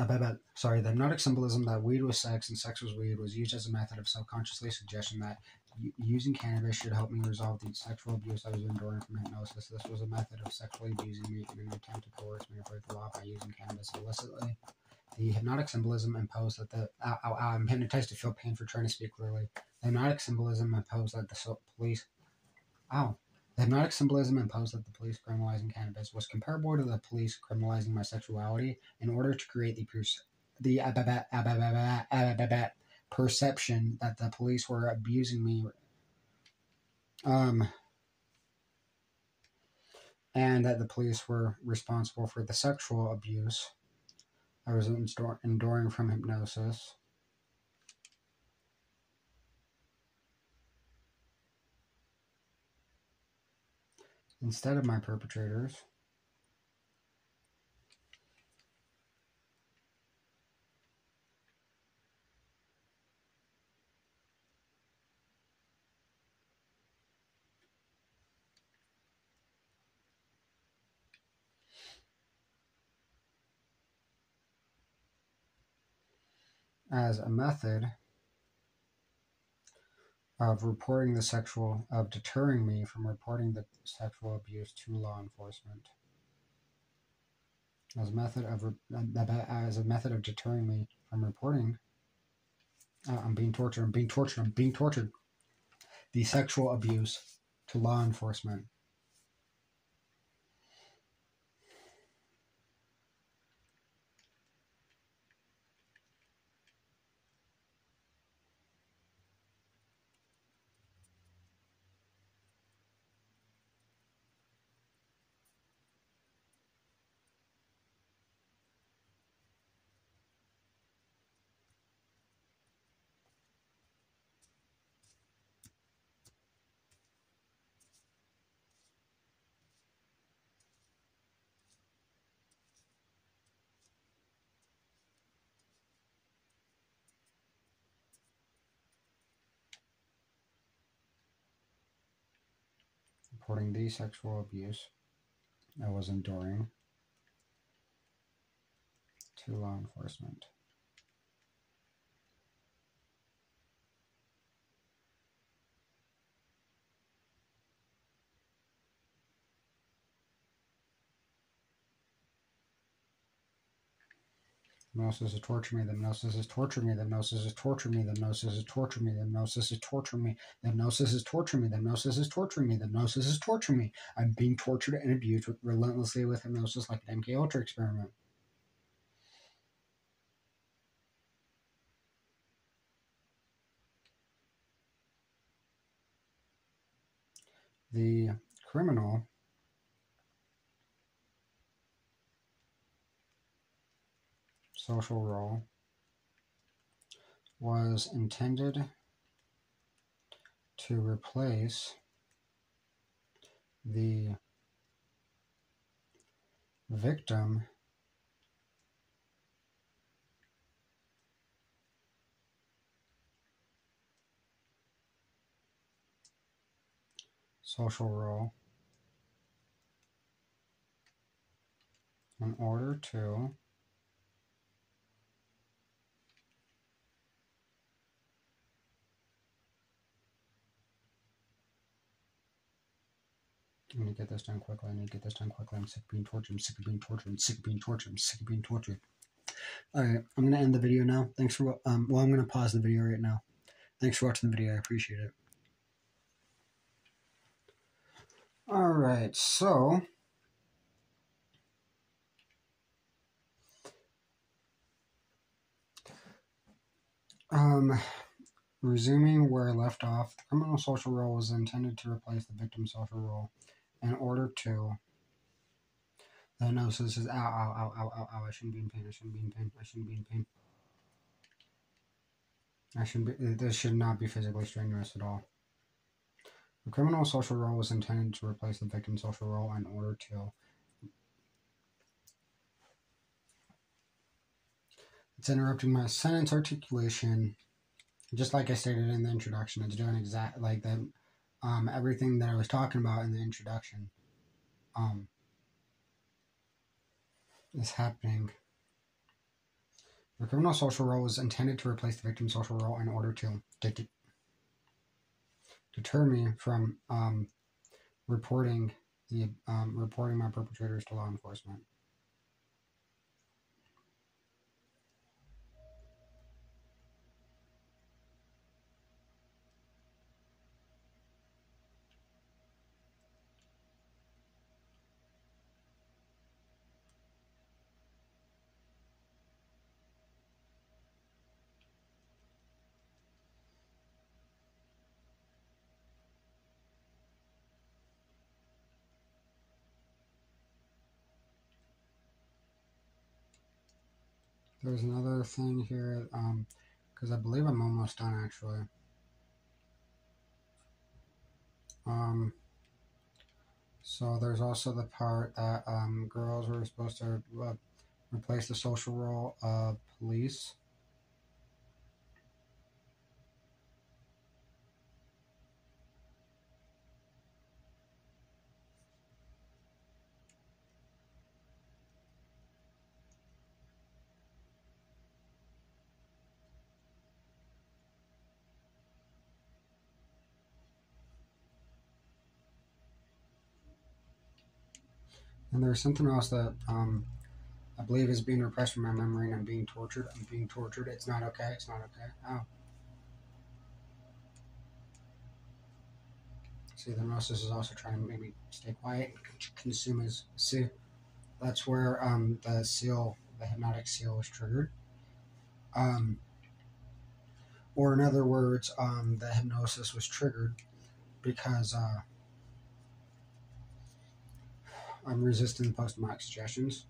sorry, the hypnotic symbolism that weed was sex and sex was weed was used as a method of subconsciously suggestion that using cannabis should help me resolve the sexual abuse I was enduring from hypnosis. This was a method of sexually abusing me in an attempt to coerce me to break the law by using cannabis illicitly. The hypnotic symbolism imposed that the I'm hypnotized to feel pain for trying to speak clearly. The hypnotic symbolism imposed that the police The hypnotic symbolism imposed that the police criminalizing cannabis was comparable to the police criminalizing my sexuality in order to create the perception that the police were abusing me, and that the police were responsible for the sexual abuse I was enduring from hypnosis. Instead of my perpetrators. As a method of deterring me from reporting the sexual abuse to law enforcement. As a method of deterring me from reporting, I'm being tortured, the sexual abuse to law enforcement. Reporting the sexual abuse I was enduring to law enforcement. Hypnosis is torturing me, the hypnosis is torturing me, the hypnosis is torturing me, the hypnosis is torturing me, the hypnosis is torturing me, the hypnosis is torturing me, the hypnosis is torturing me, the hypnosis is torturing me. I'm being tortured and abused relentlessly with hypnosis like an MK Ultra experiment. The criminal social role was intended to replace the victim social role in order to I need to get this done quickly. I'm sick of being tortured. I'm sick of being tortured. Alright, I'm going to end the video now. Thanks for, I'm going to pause the video right now. Thanks for watching the video. I appreciate it. Alright, so resuming where I left off, the criminal social role was intended to replace the victim social role in order to the hypnosis is I shouldn't be in pain. This should not be physically strenuous at all. The criminal social role was intended to replace the victim social role in order to it's interrupting my sentence articulation. Just like I stated in the introduction, it's doing exact like that. Everything that I was talking about in the introduction. is happening. The criminal social role was intended to replace the victim's social role in order to deter me from reporting my perpetrators to law enforcement. There's another thing here, because I believe I'm almost done actually. So there's also the part that girls were supposed to replace the social role of police. And there's something else that I believe is being repressed from my memory, and I'm being tortured. I'm being tortured. It's not okay. It's not okay. Oh. See, the hypnosis is also trying to make me stay quiet and consume his. See, that's where the seal, the hypnotic seal, is triggered. Or in other words, the hypnosis was triggered because I'm resisting post-traumatic suggestions.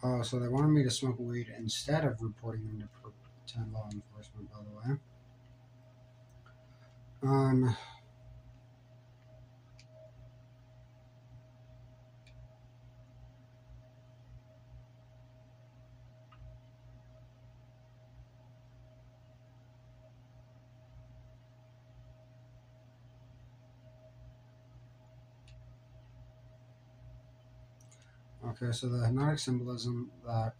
Oh, so they wanted me to smoke weed instead of reporting them to law enforcement, by the way. Okay, so the hypnotic symbolism that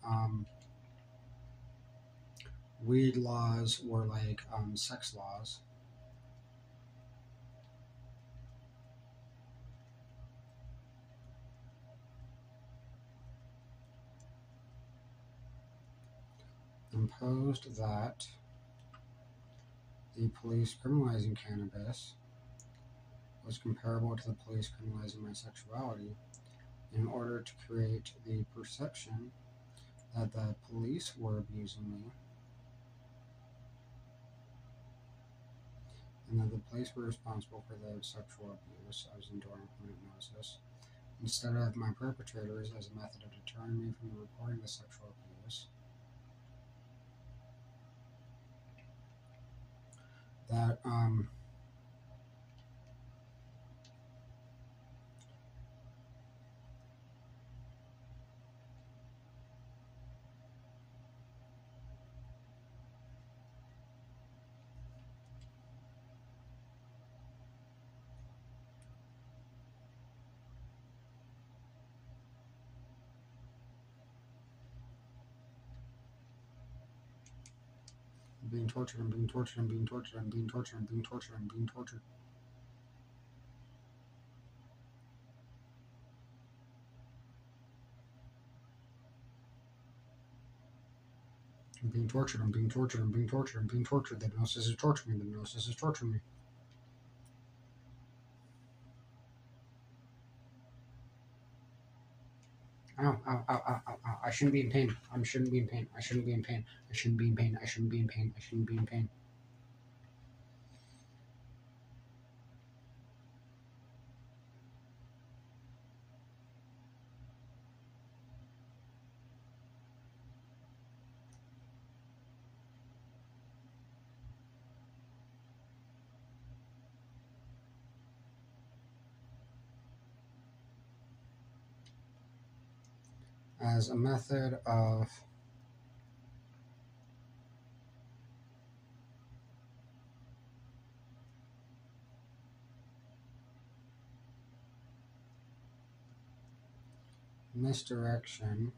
weed laws were like sex laws. Imposed that the police criminalizing cannabis was comparable to the police criminalizing my sexuality in order to create the perception that the police were abusing me and that the police were responsible for the sexual abuse I was enduring from hypnosis, instead of my perpetrators, as a method of deterring me from reporting the sexual abuse. That I'm being tortured, I'm being tortured, I'm being tortured, I'm being tortured, I'm being tortured, I'm being tortured. I'm being tortured, I'm being tortured, I'm being tortured, I'm being tortured. The hypnosis is torturing me, the hypnosis is torturing me. Ow, ow, ow, ow, ow, ow. I shouldn't be in pain. I shouldn't be in pain. I shouldn't be in pain. I shouldn't be in pain. I shouldn't be in pain. I shouldn't be in pain. as a method of misdirection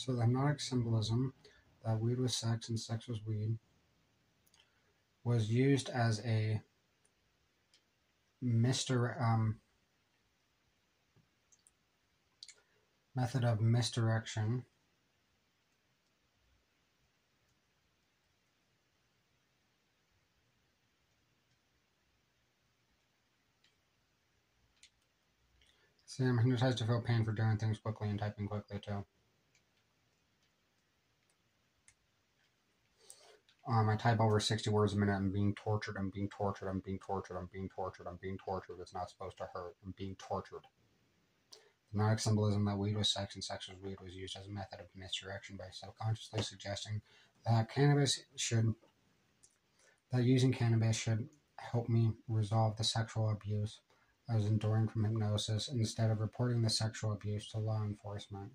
So the hypnotic symbolism that weed was sex and sex was weed was used as a method of misdirection See, I'm hypnotized to feel pain for doing things quickly and typing quickly too. I type over 60 words a minute. I'm being tortured. I'm being tortured. I'm being tortured. I'm being tortured. I'm being tortured. It's not supposed to hurt. I'm being tortured. Hypnotic symbolism that weed was sex and sex was weed was used as a method of misdirection by subconsciously suggesting that using cannabis should help me resolve the sexual abuse I was enduring from hypnosis instead of reporting the sexual abuse to law enforcement.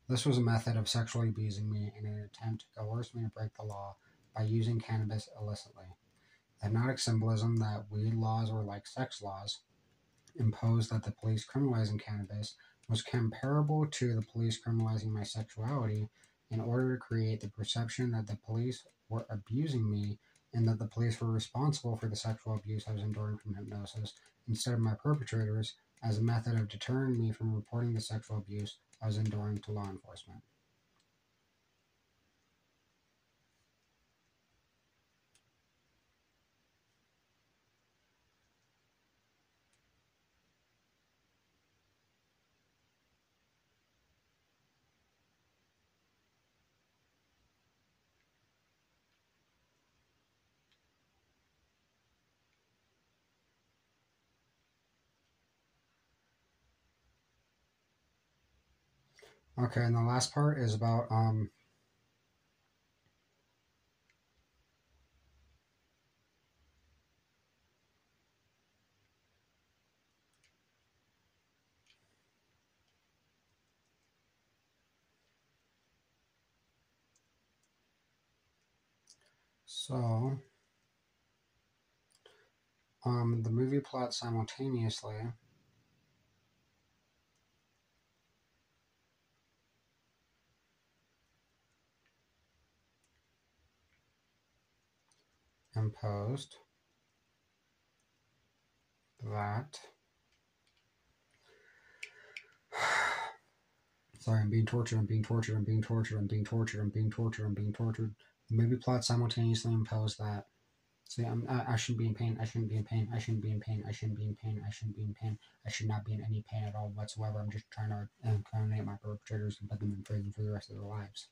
This was a method of sexually abusing me in an attempt to coerce me to break the law by using cannabis illicitly. The hypnotic symbolism that weed laws were like sex laws imposed that the police criminalizing cannabis was comparable to the police criminalizing my sexuality in order to create the perception that the police were abusing me and that the police were responsible for the sexual abuse I was enduring from hypnosis instead of my perpetrators as a method of deterring me from reporting the sexual abuse I was enduring to law enforcement. Okay, and the last part is about the movie plot simultaneously imposed that sorry, I'm being tortured, I'm being tortured, I'm being tortured, I'm being tortured, I'm being tortured, I'm being tortured. The movie plot simultaneously imposed that. See, I shouldn't be in pain, I shouldn't be in pain, I shouldn't be in pain, I shouldn't be in pain, I shouldn't be in pain, I should not be in any pain at all whatsoever. I'm just trying to incriminate my perpetrators and put them in prison for the rest of their lives.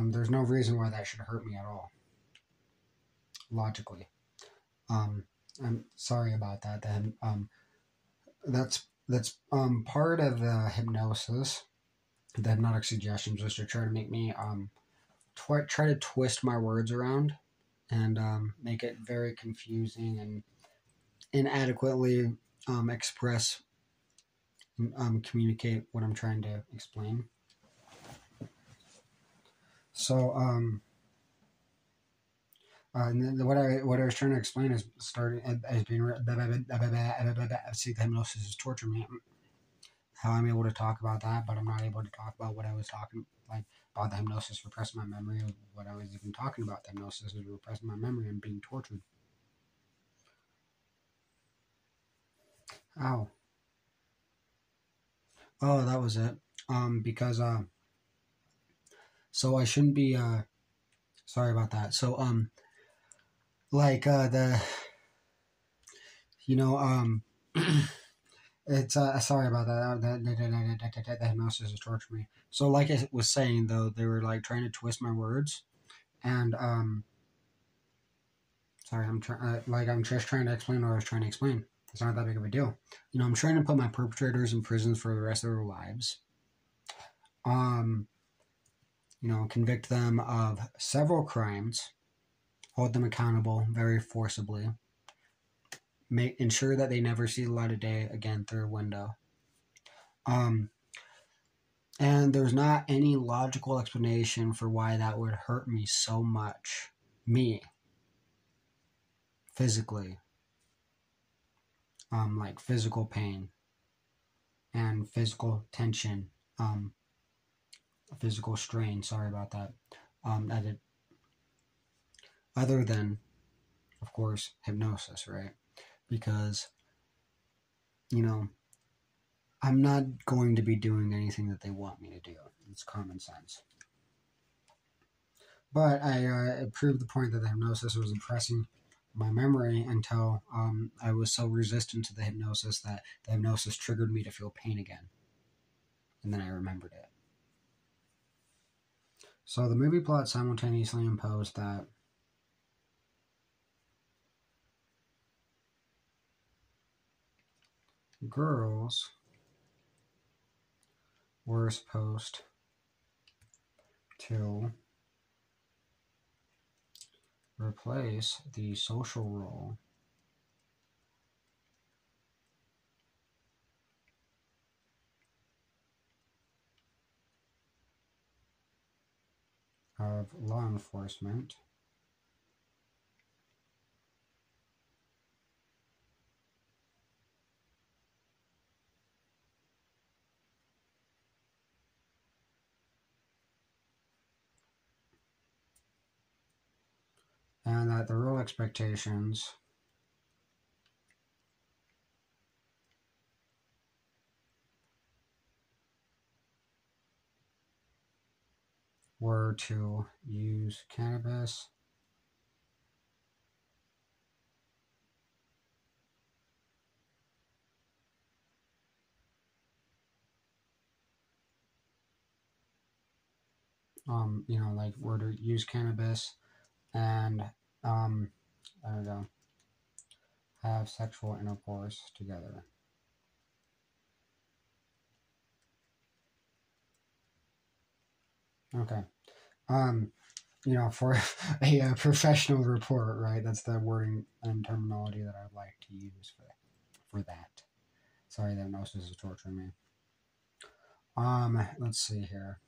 There's no reason why that should hurt me at all. Logically. I'm sorry about that. That's part of the hypnosis, the hypnotic suggestions, was to try to make me try to twist my words around and make it very confusing and inadequately express communicate what I'm trying to explain. So and what I was trying to explain is starting as being see, the hypnosis is torture me. How I'm able to talk about that, but I'm not able to talk about what I was talking about the hypnosis repressing my memory of what I was even talking about. The hypnosis is repressing my memory and being tortured. Ow. Oh, that was it. Because so I shouldn't be Sorry about that. So, like, the, you know, it's, sorry about that. That hypnosis is torturing me. So, like I was saying, though, they were, like, trying to twist my words. And, sorry, I'm just trying to explain what I was trying to explain. It's not that big of a deal. You know, I'm trying to put my perpetrators in prison for the rest of their lives. You know, convict them of several crimes, hold them accountable very forcibly, ensure that they never see the light of day again through a window. And there's not any logical explanation for why that would hurt me so much. Me. Physically. Like physical pain and physical tension, physical strain. Sorry about that. Other than, of course, hypnosis, right? Because, you know, I'm not going to be doing anything that they want me to do. It's common sense. But I proved the point that the hypnosis was impressing my memory until I was so resistant to the hypnosis that the hypnosis triggered me to feel pain again. And then I remembered it. So the movie plot simultaneously imposed that girls were supposed to replace the social role of law enforcement and that the real expectations were to use cannabis you know, like were to use cannabis and I don't know, have sexual intercourse together. Okay. You know, for a professional report, right? That's the wording and terminology that I'd like to use for that. Sorry, that hypnosis is torturing me. Let's see here.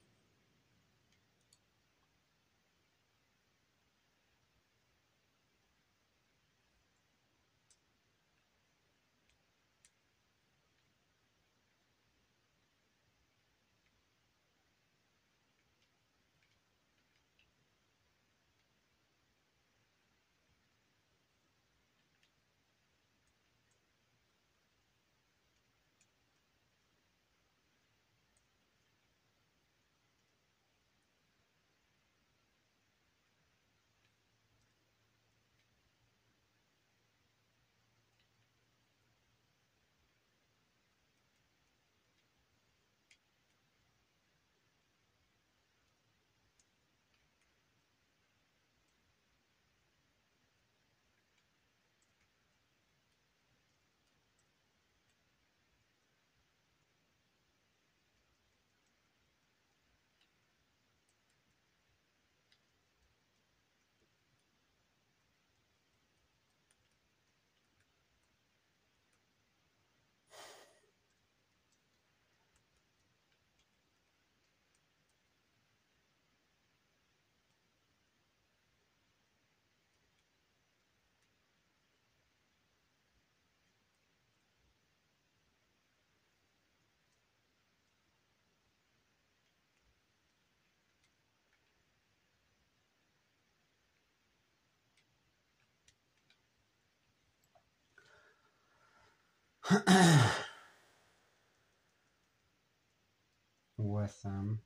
With them.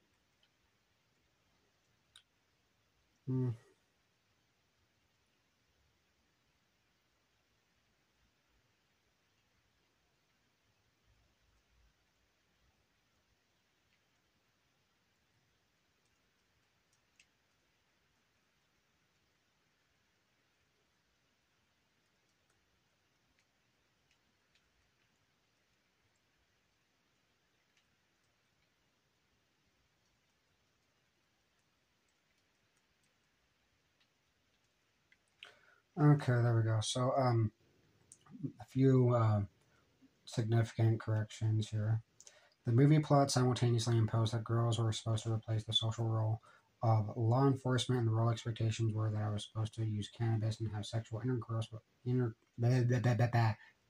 Okay, there we go. So, a few significant corrections here. The movie plot simultaneously imposed that girls were supposed to replace the social role of law enforcement, and the role expectations were that I was supposed to use cannabis and have sexual intercourse with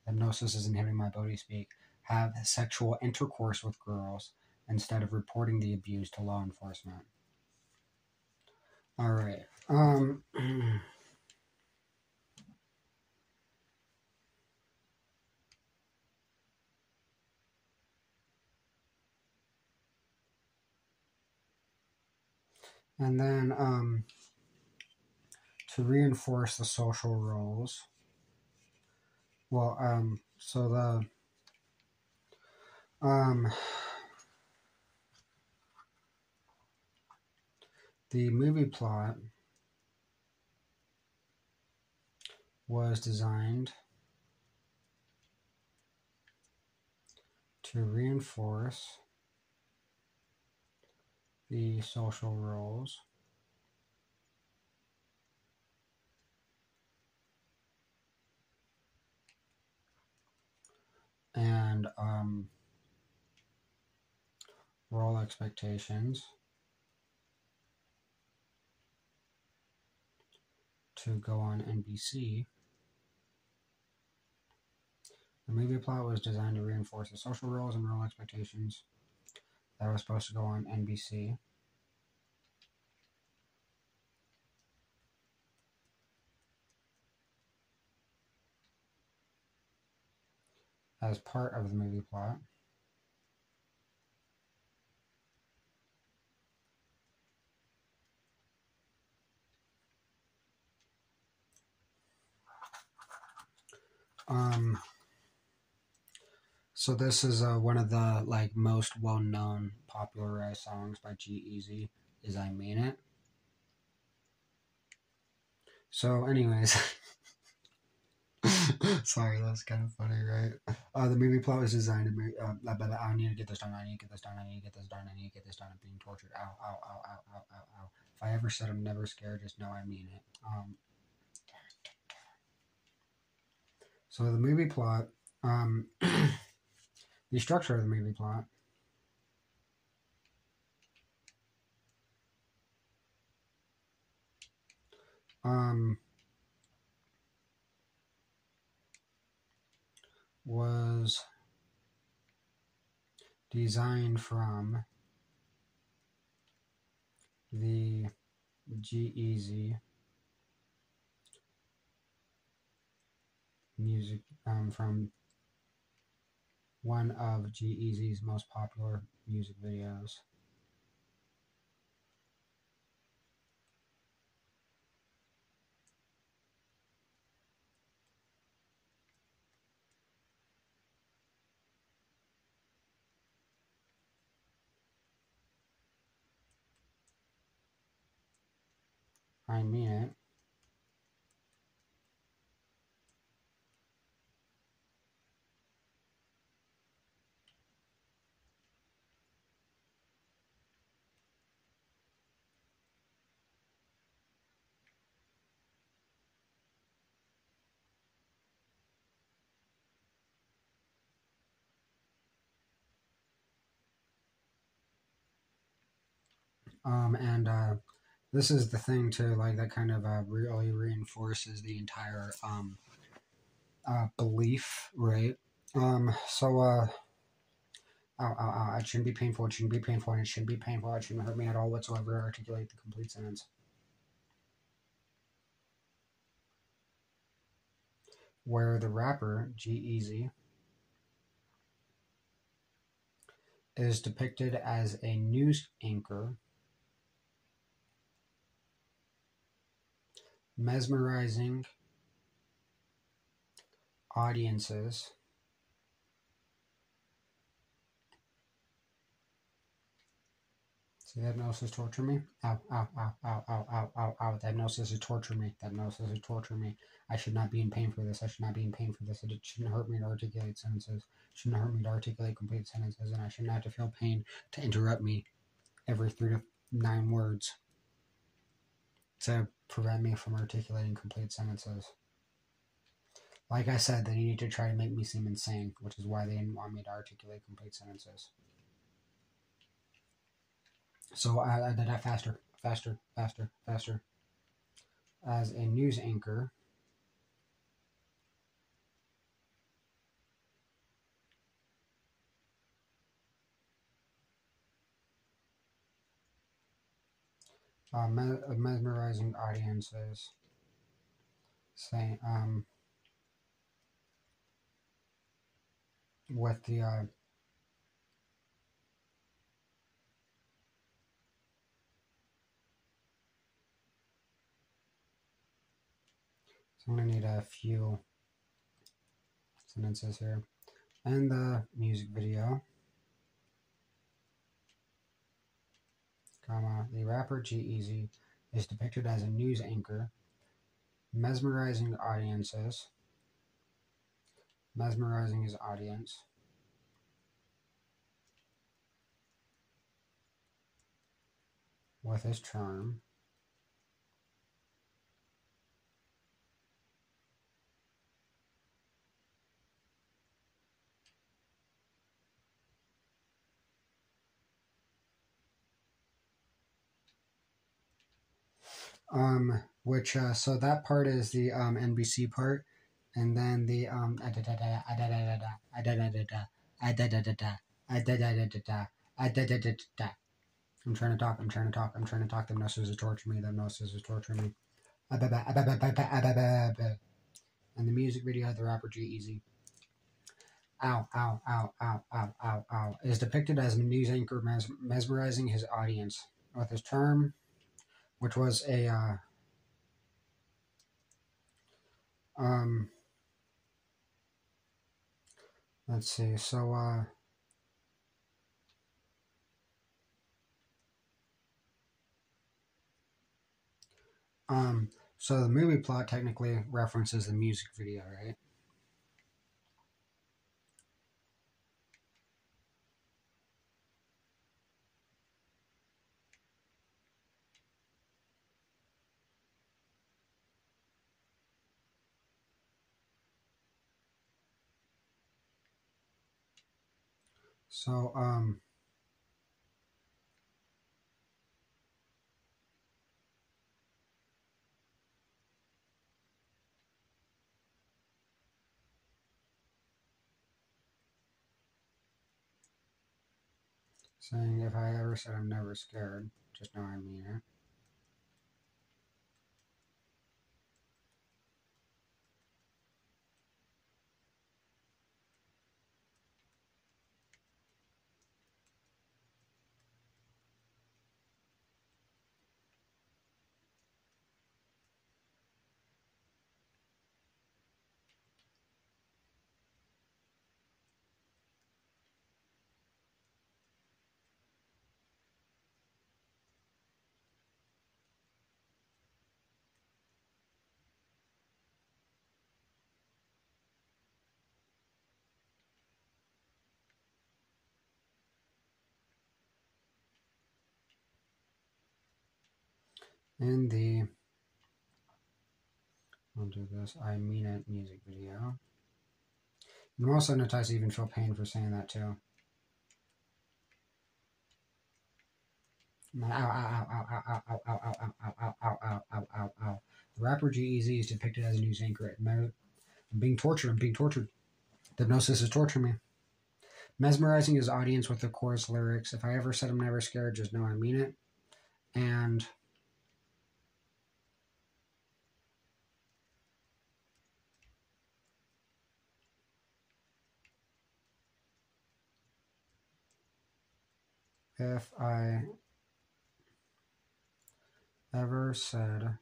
hypnosis is inhibiting my ability to speak. Have sexual intercourse with girls instead of reporting the abuse to law enforcement. All right. And then to reinforce the social roles. Well, so the movie plot was designed to reinforce the social roles and role expectations to go on NBC. The movie plot was designed to reinforce the social roles and role expectations that was supposed to go on NBC. As part of the movie plot. So this is one of the most well-known popularized songs by G-Eazy, is I Mean It. So anyways, sorry, that was kind of funny, right? The movie plot was designed to I need to get this done, I need to get this done, I need to get this done, I need to get this done, I'm being tortured, ow, ow, ow, ow, ow, ow, ow. If I ever said I'm never scared, just know I mean it. So the movie plot, the structure of the movie plot was designed from the G-Eazy music, from one of G-Eazy's most popular music videos. I Mean It. This is the thing too, that kind of really reinforces the entire belief, right? Ow, ow, ow, it shouldn't be painful, it shouldn't be painful, and it shouldn't be painful, it shouldn't hurt me at all whatsoever to articulate the complete sentence. Where the rapper, G-Eazy, is depicted as a news anchor, mesmerizing audiences See, the hypnosis torture me. Ow, ow, ow, ow, ow, ow, ow, ow. The hypnosis is torture me. The hypnosis is torture me. I should not be in pain for this. I should not be in pain for this. It shouldn't hurt me to articulate sentences. It shouldn't hurt me to articulate complete sentences. And I shouldn't have to feel pain to interrupt me every 3 to 9 words. to prevent me from articulating complete sentences. Like I said, they needed to try to make me seem insane, which is why they didn't want me to articulate complete sentences. So I did that faster. As a news anchor, mesmerizing audiences, saying with the so I'm gonna need a few sentences here. And the music video, comma, the rapper G-Eazy is depicted as a news anchor, mesmerizing his audience with his charm. So that part is the NBC part, and then the I'm trying to talk. The hypnosis is torturing me. And the music video, the rapper G-Eazy, is depicted as a news anchor mesmerizing his audience with his charm, which was a let's see. So so the movie plot technically references the music video, right? So saying, if I ever said I'm never scared, just know I mean it. In the I'll do this, I mean it music video. And I'm also hypnotized to even feel pain for saying that too. Ow. The rapper G-Eazy is depicted as a news anchor. I'm being tortured. The hypnosis is torturing me. Mesmerizing his audience with the chorus lyrics. If I ever said I'm never scared, just know I mean it. And if I ever said,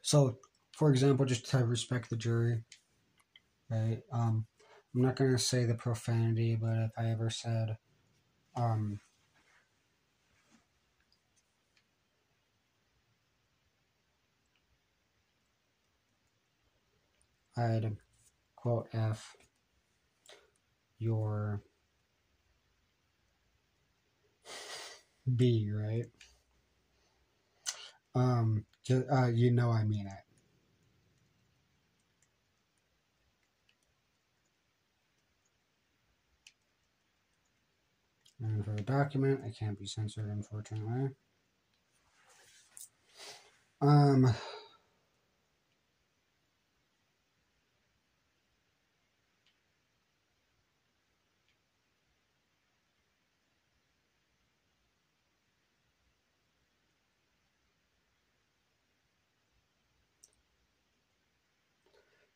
so for example, just to respect the jury, right? I'm not gonna say the profanity, but if I ever said, I'd quote F your B, right? You know I mean it. And for the document, it can't be censored, unfortunately.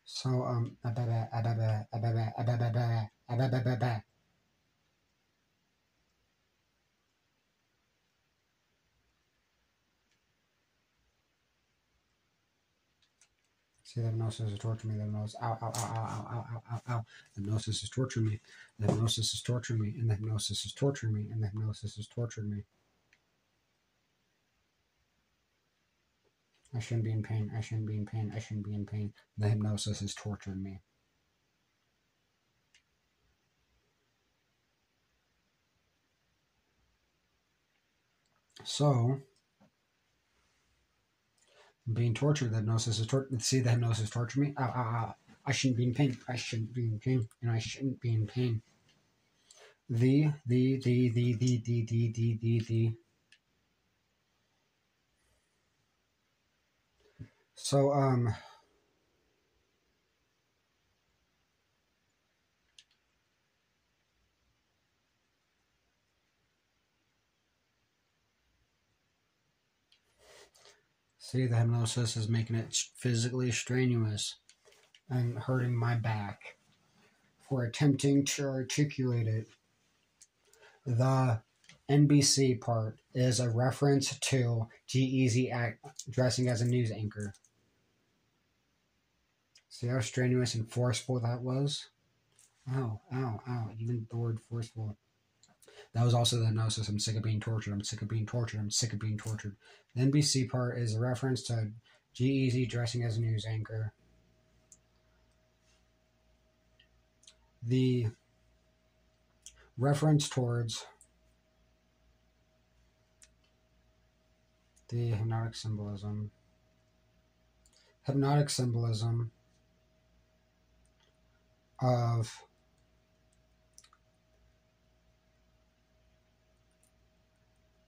So, see, the hypnosis is torturing me. The hypnosis, ow, ow, ow, ow, ow, ow, ow, ow. The hypnosis is torturing me. The hypnosis is torturing me. And the hypnosis is torturing me. And the hypnosis is torturing me. I shouldn't be in pain. I shouldn't be in pain. I shouldn't be in pain. The hypnosis is torturing me. So, I'm being tortured. The hypnosis is tortured. See, the hypnosis torture me. Ow, ow, ow. I shouldn't be in pain. I shouldn't be in pain. And I shouldn't be in pain. The. So, see, the hypnosis is making it physically strenuous and hurting my back for attempting to articulate it. The NBC part is a reference to G-Eazy dressing as a news anchor. See how strenuous and forceful that was? Ow, ow, ow. Even the word forceful. That was also the hypnosis. I'm sick of being tortured. I'm sick of being tortured. I'm sick of being tortured. The NBC part is a reference to G-Eazy dressing as a news anchor. The reference towards the hypnotic symbolism of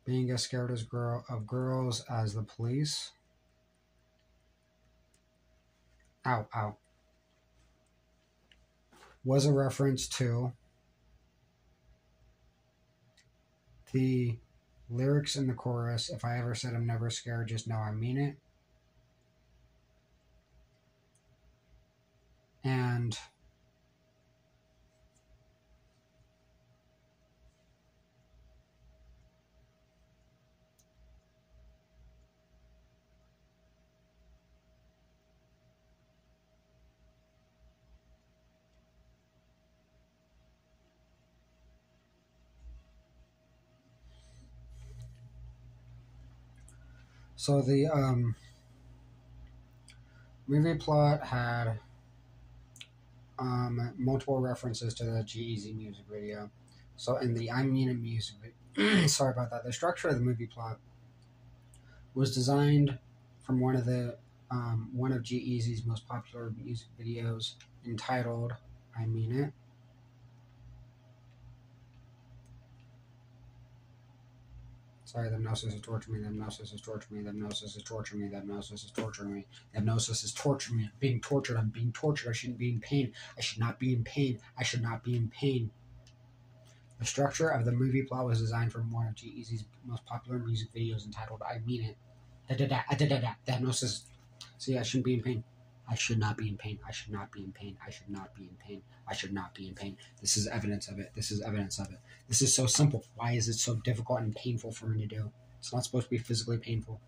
being as scared of girls as the police. Ow, ow. Was a reference to the lyrics in the chorus. If I ever said I'm never scared, just know I mean it. And so the movie plot had multiple references to the G-Eazy music video. So in the I Mean It music video, sorry about that. The structure of the movie plot was designed from one of G-Eazy's most popular music videos entitled I Mean It. Sorry, the hypnosis is torturing me. The hypnosis is torturing me. The hypnosis is torturing me. The hypnosis is torturing me. The hypnosis is torturing me. I'm being tortured. I'm being tortured. I shouldn't be in pain. I should not be in pain. I should not be in pain. The structure of the movie plot was designed from one of G-Eazy's most popular music videos entitled I Mean It. The hypnosis. See, I shouldn't be in pain. I should not be in pain. I should not be in pain. I should not be in pain. I should not be in pain. This is evidence of it. This is evidence of it. This is so simple. Why is it so difficult and painful for me to do? It's not supposed to be physically painful.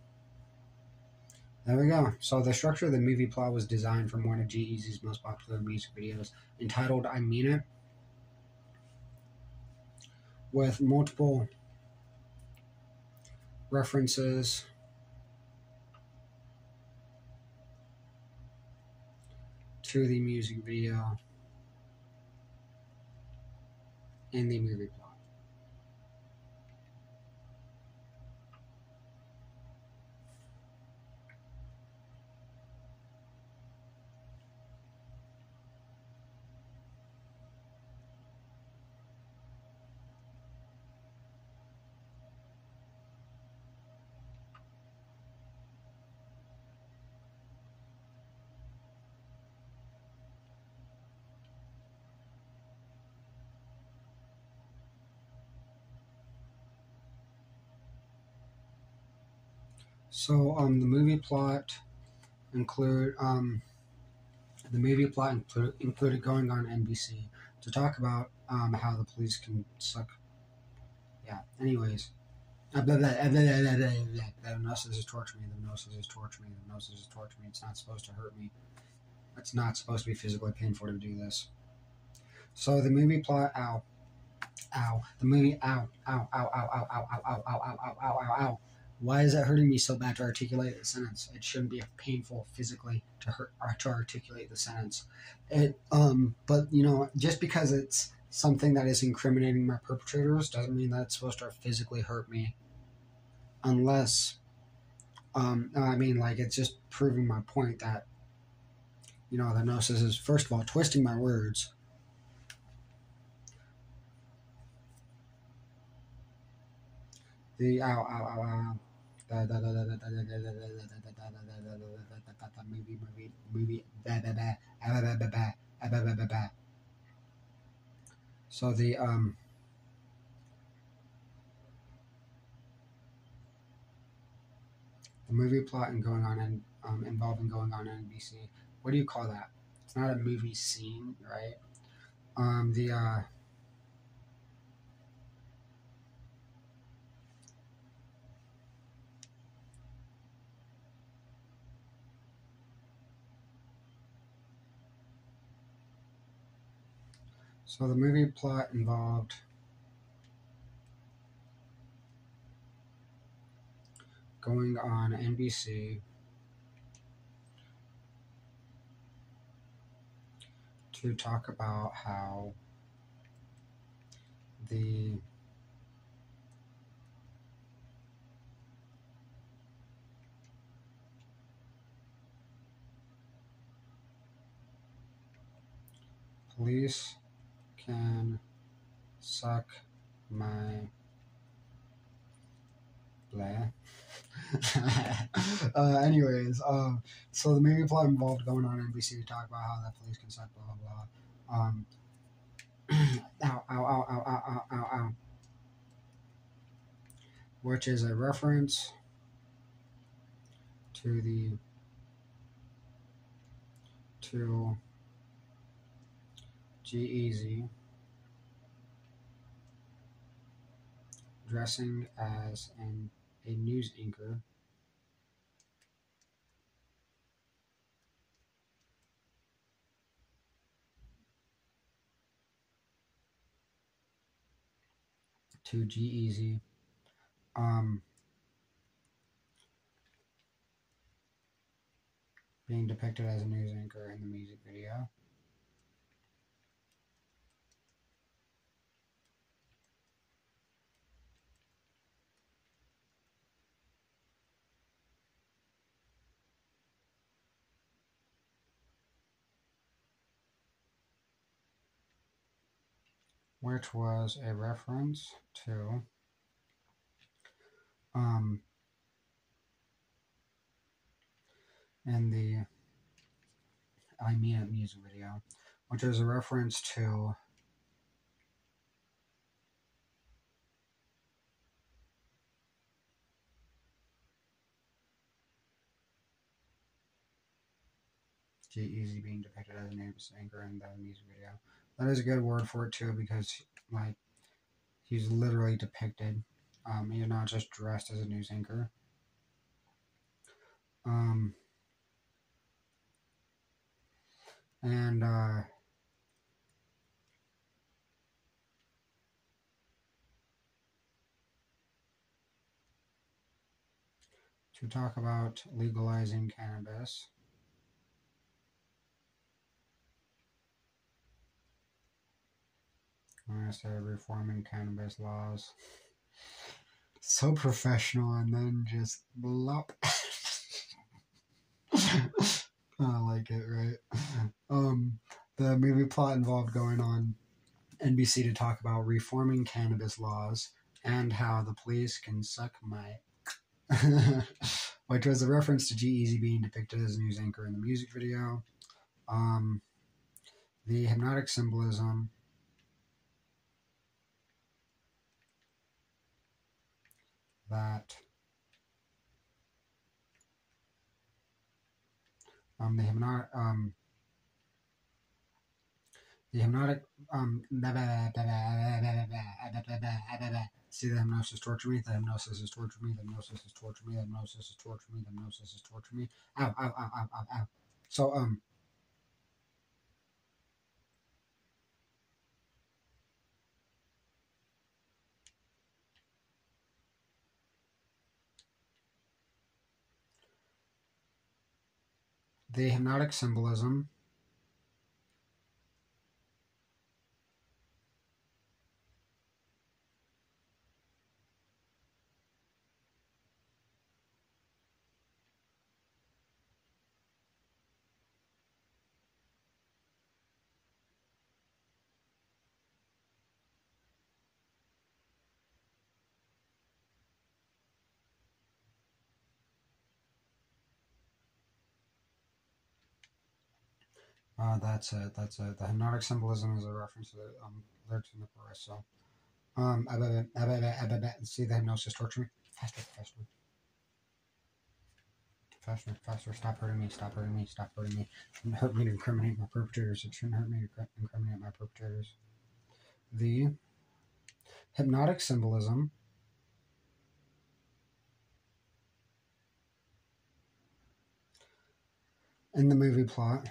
There we go. So the structure of the movie plot was designed from one of G-Eazy's most popular music videos entitled I Mean It, with multiple references to the music video in the movie plot. So the movie plot included going on NBC to talk about how the police can suck. Yeah. Anyways. The hypnosis is torturing me. The hypnosis is torturing me. The hypnosis is torturing me. It's not supposed to hurt me. It's not supposed to be physically painful to do this. So the movie plot, ow. The movie, ow. Why is that hurting me so bad to articulate the sentence? It shouldn't be painful physically to articulate the sentence. But just because it's something that is incriminating my perpetrators doesn't mean that it's supposed to physically hurt me. Unless, it's just proving my point that, the hypnosis is, first of all, twisting my words. The movie. So the movie plot and involving going on NBC. What do you call that? It's not a movie scene, right? So the movie plot involved going on NBC to talk about how the police can suck my blah. So the movie plot involved going on NBC to talk about how the police can suck blah blah blah. Which is a reference to G-Eazy dressing as a news anchor to G-Eazy being depicted as a news anchor in the music video. Which was a reference to in the music video, which is a reference to G-Eazy being depicted as a news anchor in the music video. That is a good word for it too, because he's literally depicted. He's not just dressed as a news anchor. To talk about legalizing cannabis. I'm going to say reforming cannabis laws. So professional, and then just blop. I like it, right? The movie plot involved going on NBC to talk about reforming cannabis laws and how the police can suck my which was a reference to G-Eazy being depicted as a news anchor in the music video. The hypnotic symbolism that The hypnotic see, the hypnosis torture me, the hypnosis is torture me, the hypnosis is torture me, the hypnosis is torture me, the hypnosis is torture me. Ow, ow, ow, ow, ow, ow. So the hypnotic symbolism that's it. That's it. The hypnotic symbolism is a reference to the lyrics in the chorus. So, see the hypnosis torture me. Faster, faster, faster, faster. Stop hurting me. Stop hurting me. Stop hurting me. It shouldn't hurt me to incriminate my perpetrators. It shouldn't hurt me to incriminate my perpetrators. The hypnotic symbolism in the movie plot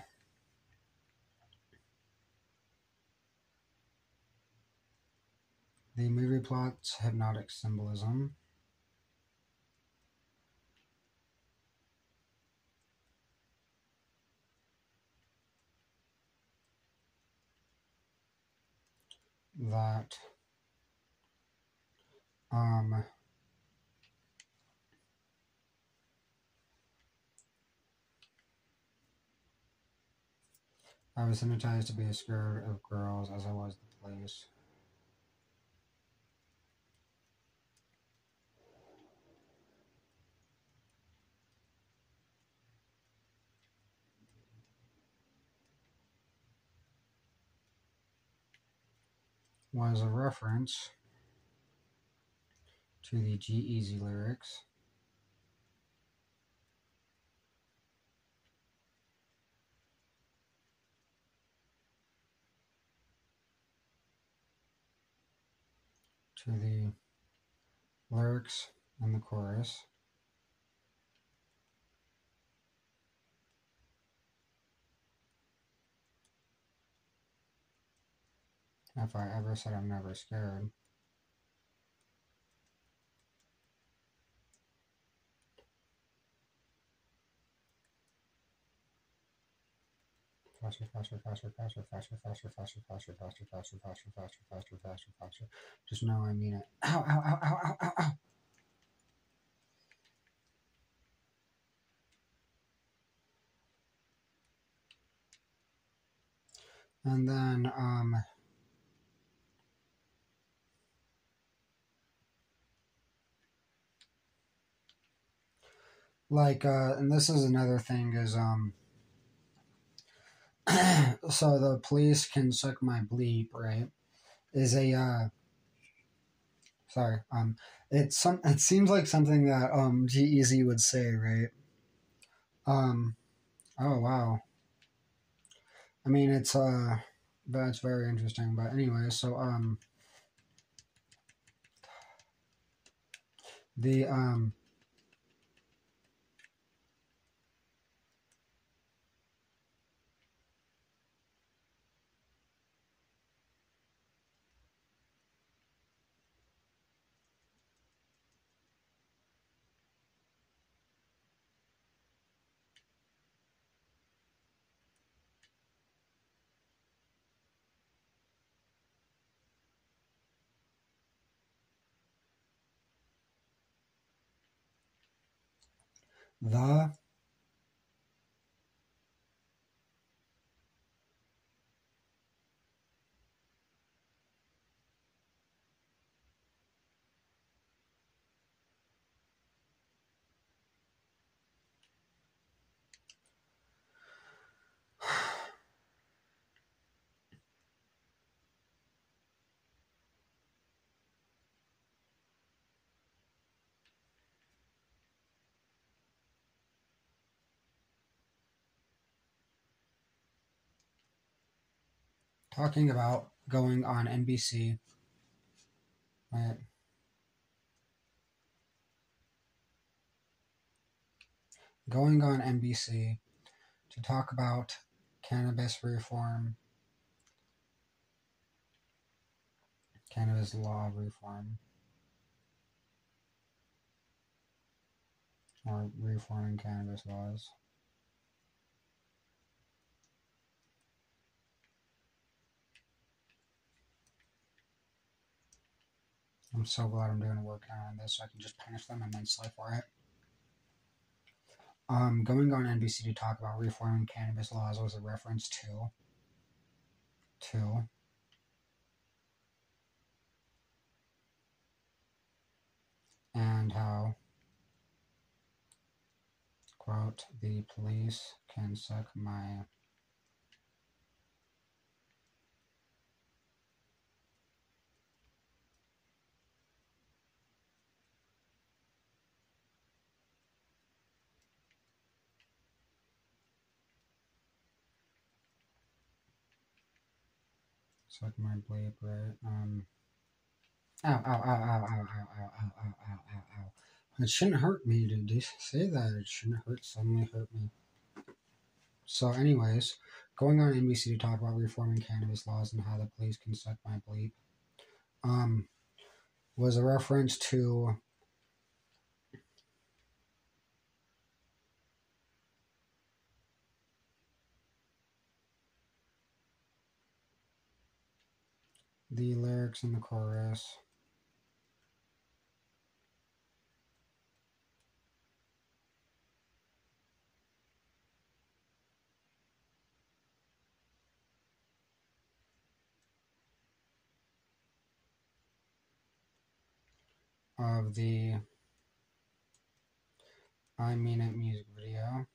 the movie plot's hypnotic symbolism that I was hypnotized to be scared of girls as I was the police. Was a reference to the G-Eazy lyrics to the lyrics in the chorus if I ever said I'm never scared. Faster, faster, faster, faster, faster, faster, faster, faster, faster, faster, faster, faster, faster, faster, faster. Just know I mean it. Ow, ow, ow, ow, ow, ow, ow. And then and this is another thing is so the police can suck my bleep, right? Is a sorry, it seems like something that G-Eazy would say, right? Oh wow. I mean it's that's very interesting, but anyway, so the the talking about going on NBC, right? Going on NBC to talk about cannabis reform, cannabis law reform, or reforming cannabis laws. I'm so glad I'm doing a workout on this so I can just punish them immensely for it. Going on NBC to talk about reforming cannabis laws was a reference to and how, quote, the police can suck my bleep, right? Ow, ow, ow, ow, ow, ow, ow, ow, ow, ow, ow, ow. It shouldn't hurt me to say that. It shouldn't suddenly hurt me. So anyways, going on NBC to talk about reforming cannabis laws and how the police can suck my bleep, was a reference to the lyrics in the chorus. Of the I Mean It music video.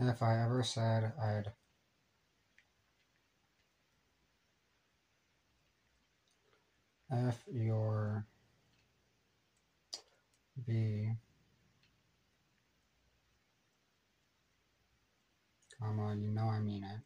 If I ever said I'd F your B, comma, you know I mean it.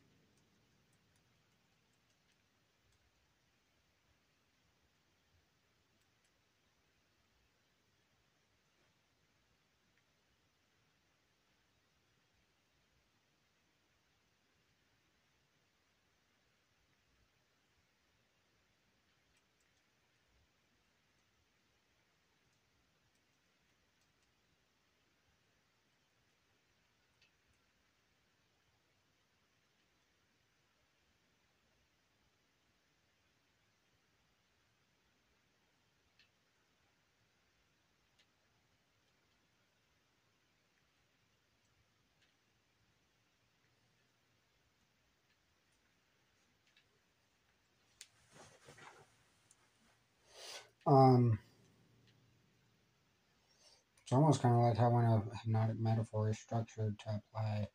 It's almost kind of like how when a hypnotic metaphor is structured to apply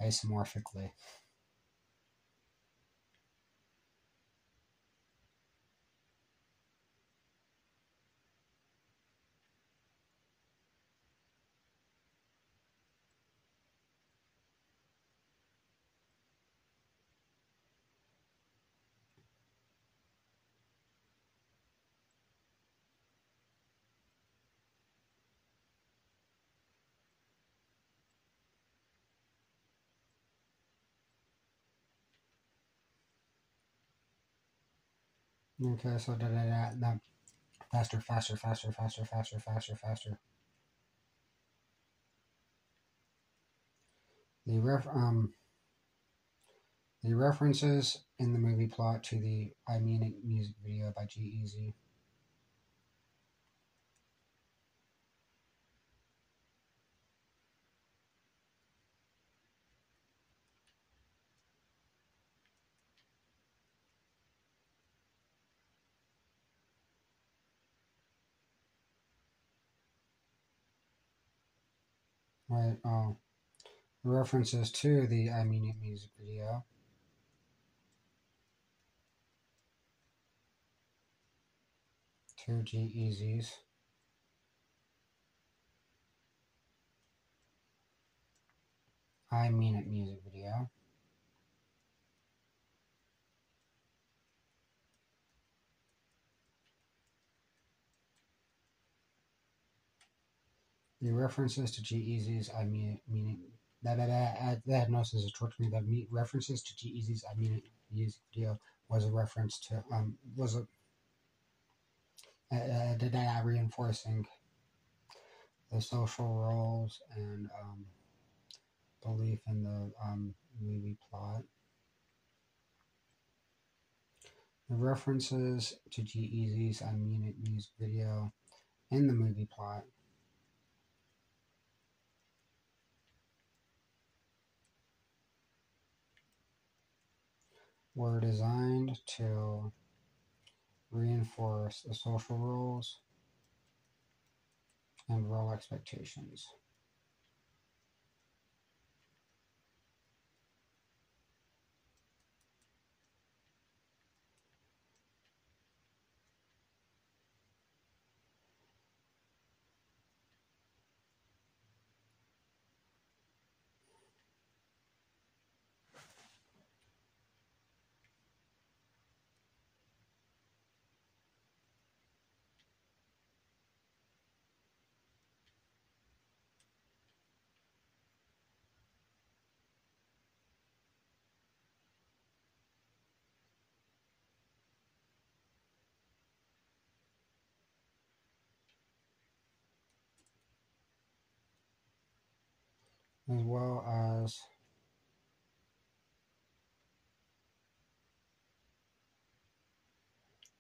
isomorphically. Okay, so that faster, faster, faster, faster, faster, faster, faster. The references in the movie plot to the I Mean It music video by G-Eazy. Right, references to the I Mean It music video. To G-Eazy's I Mean It music video. The references to G-Eazy's I Mean It that Hypnosis is torturing me. The references to G-Eazy's I Mean It music video was a reference to reinforcing the social roles and belief in the movie plot. The references to G-Eazy's I Mean It music video in the movie plot were designed to reinforce the social roles and role expectations. As well as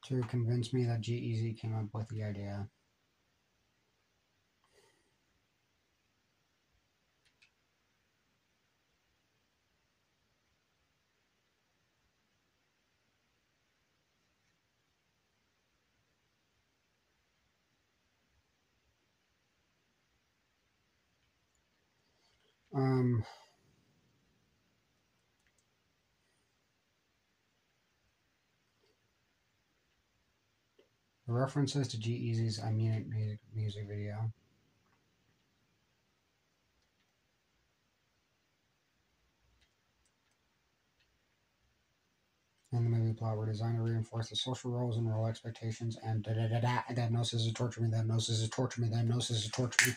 to convince me that G-Eazy came up with the idea. The references to G-Eazy's I Mean It music video and the movie plot were designed to reinforce the social roles and role expectations and that hypnosis is torture me, that hypnosis is torture me, that hypnosis is torture me.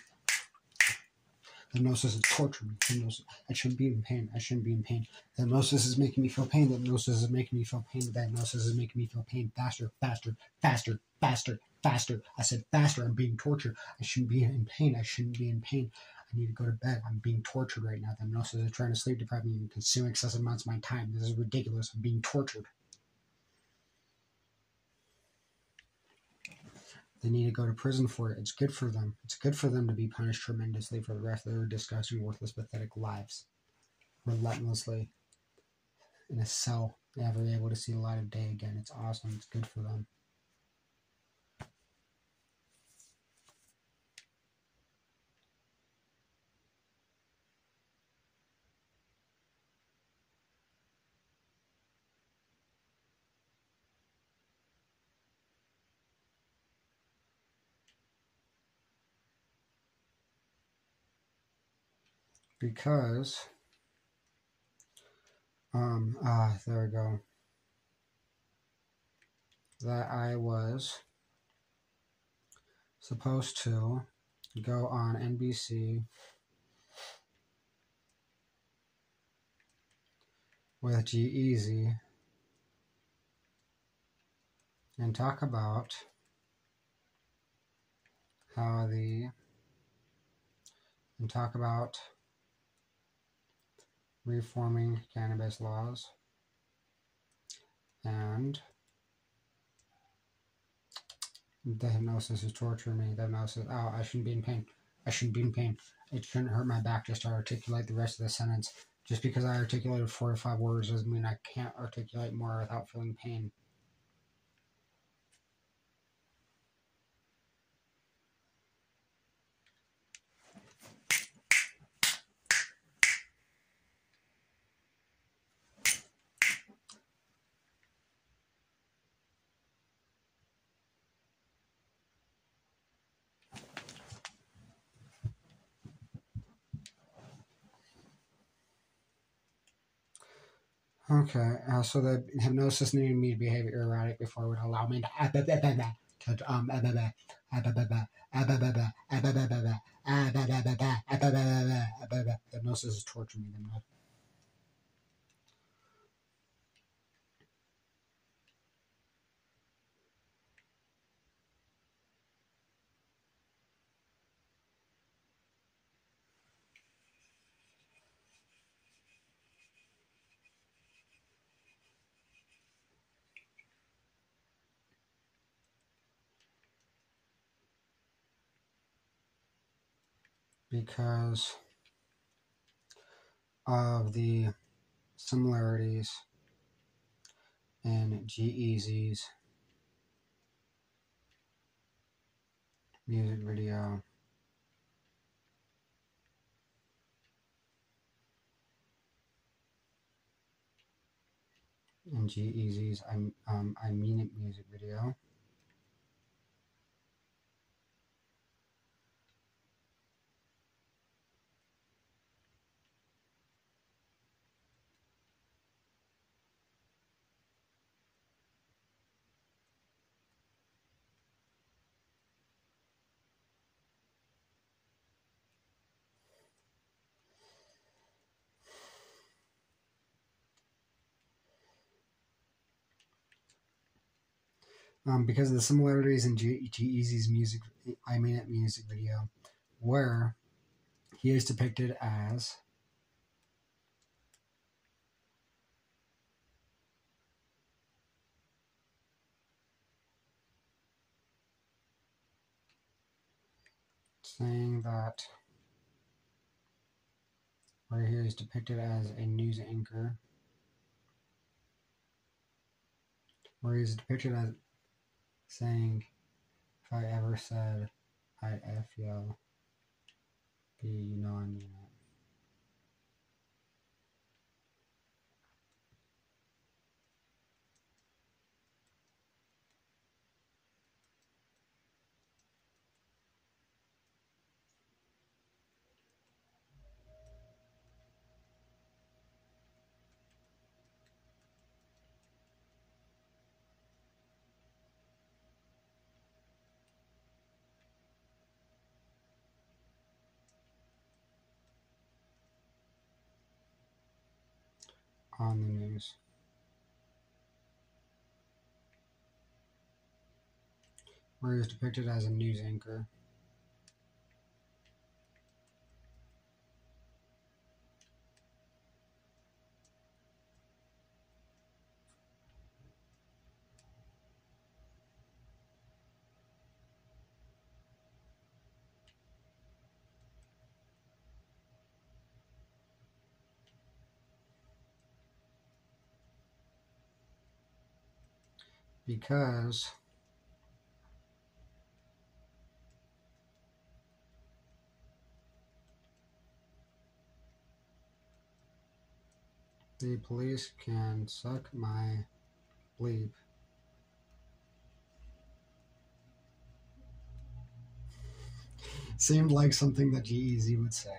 Hypnosis is torturing me. Hypnosis. I shouldn't be in pain. I shouldn't be in pain. The hypnosis is making me feel pain. The hypnosis is making me feel pain. The hypnosis is making me feel pain. Faster, faster, faster, faster, faster. I said faster. I'm being tortured. I shouldn't be in pain. I shouldn't be in pain. I need to go to bed. I'm being tortured right now. The hypnosis is trying to sleep deprive me and consume excessive amounts of my time. This is ridiculous. I'm being tortured. They need to go to prison for it. It's good for them. It's good for them to be punished tremendously for the rest of their disgusting, worthless, pathetic lives. Relentlessly. In a cell, never able to see the light of day again. It's awesome. It's good for them. Because, there we go. That I was supposed to go on NBC with G-Eazy and talk about reforming cannabis laws and the hypnosis is torturing me. The hypnosis, I shouldn't be in pain. I shouldn't be in pain. It shouldn't hurt my back just to articulate the rest of the sentence. Just because I articulated 4 to 5 words doesn't mean I can't articulate more without feeling pain. Okay, so the hypnosis needed me to behave erratic before it would allow me to hypnosis is torturing me. Because of the similarities in G-Eazy's music video and G-Eazy's I Mean It music video. Because of the similarities in G-Eazy's music, I Mean It music video, where he is depicted as saying that, where he is depicted as a news anchor, where he is depicted as saying, if I ever said I'd F y'all, you know I mean it. On the news. Where he is depicted as a news anchor. Because the police can suck my bleep. Seemed like something that G-Eazy would say.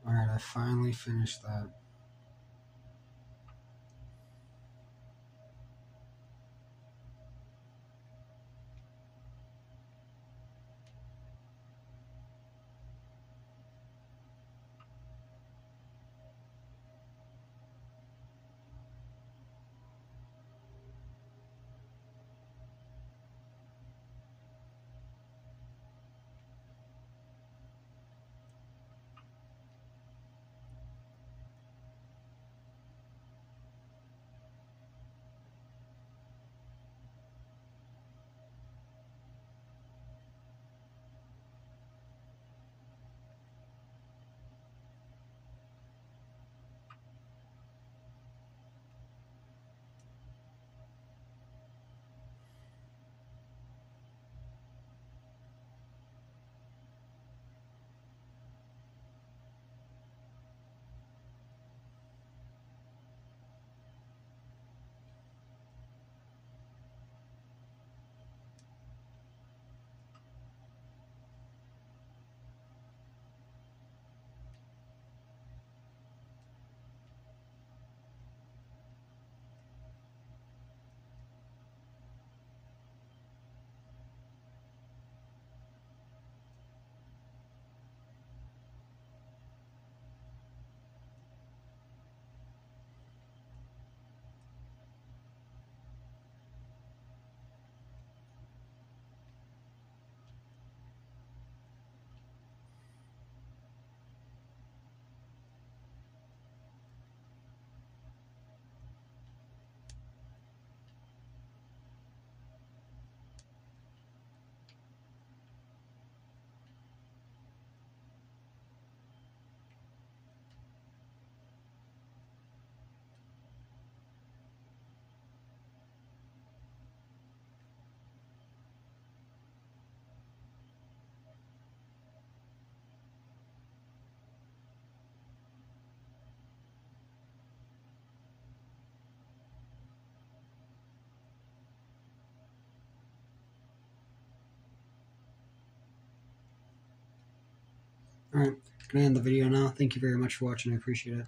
Alright, I finally finished that. Alright, gonna end the video now. Thank you very much for watching. I appreciate it.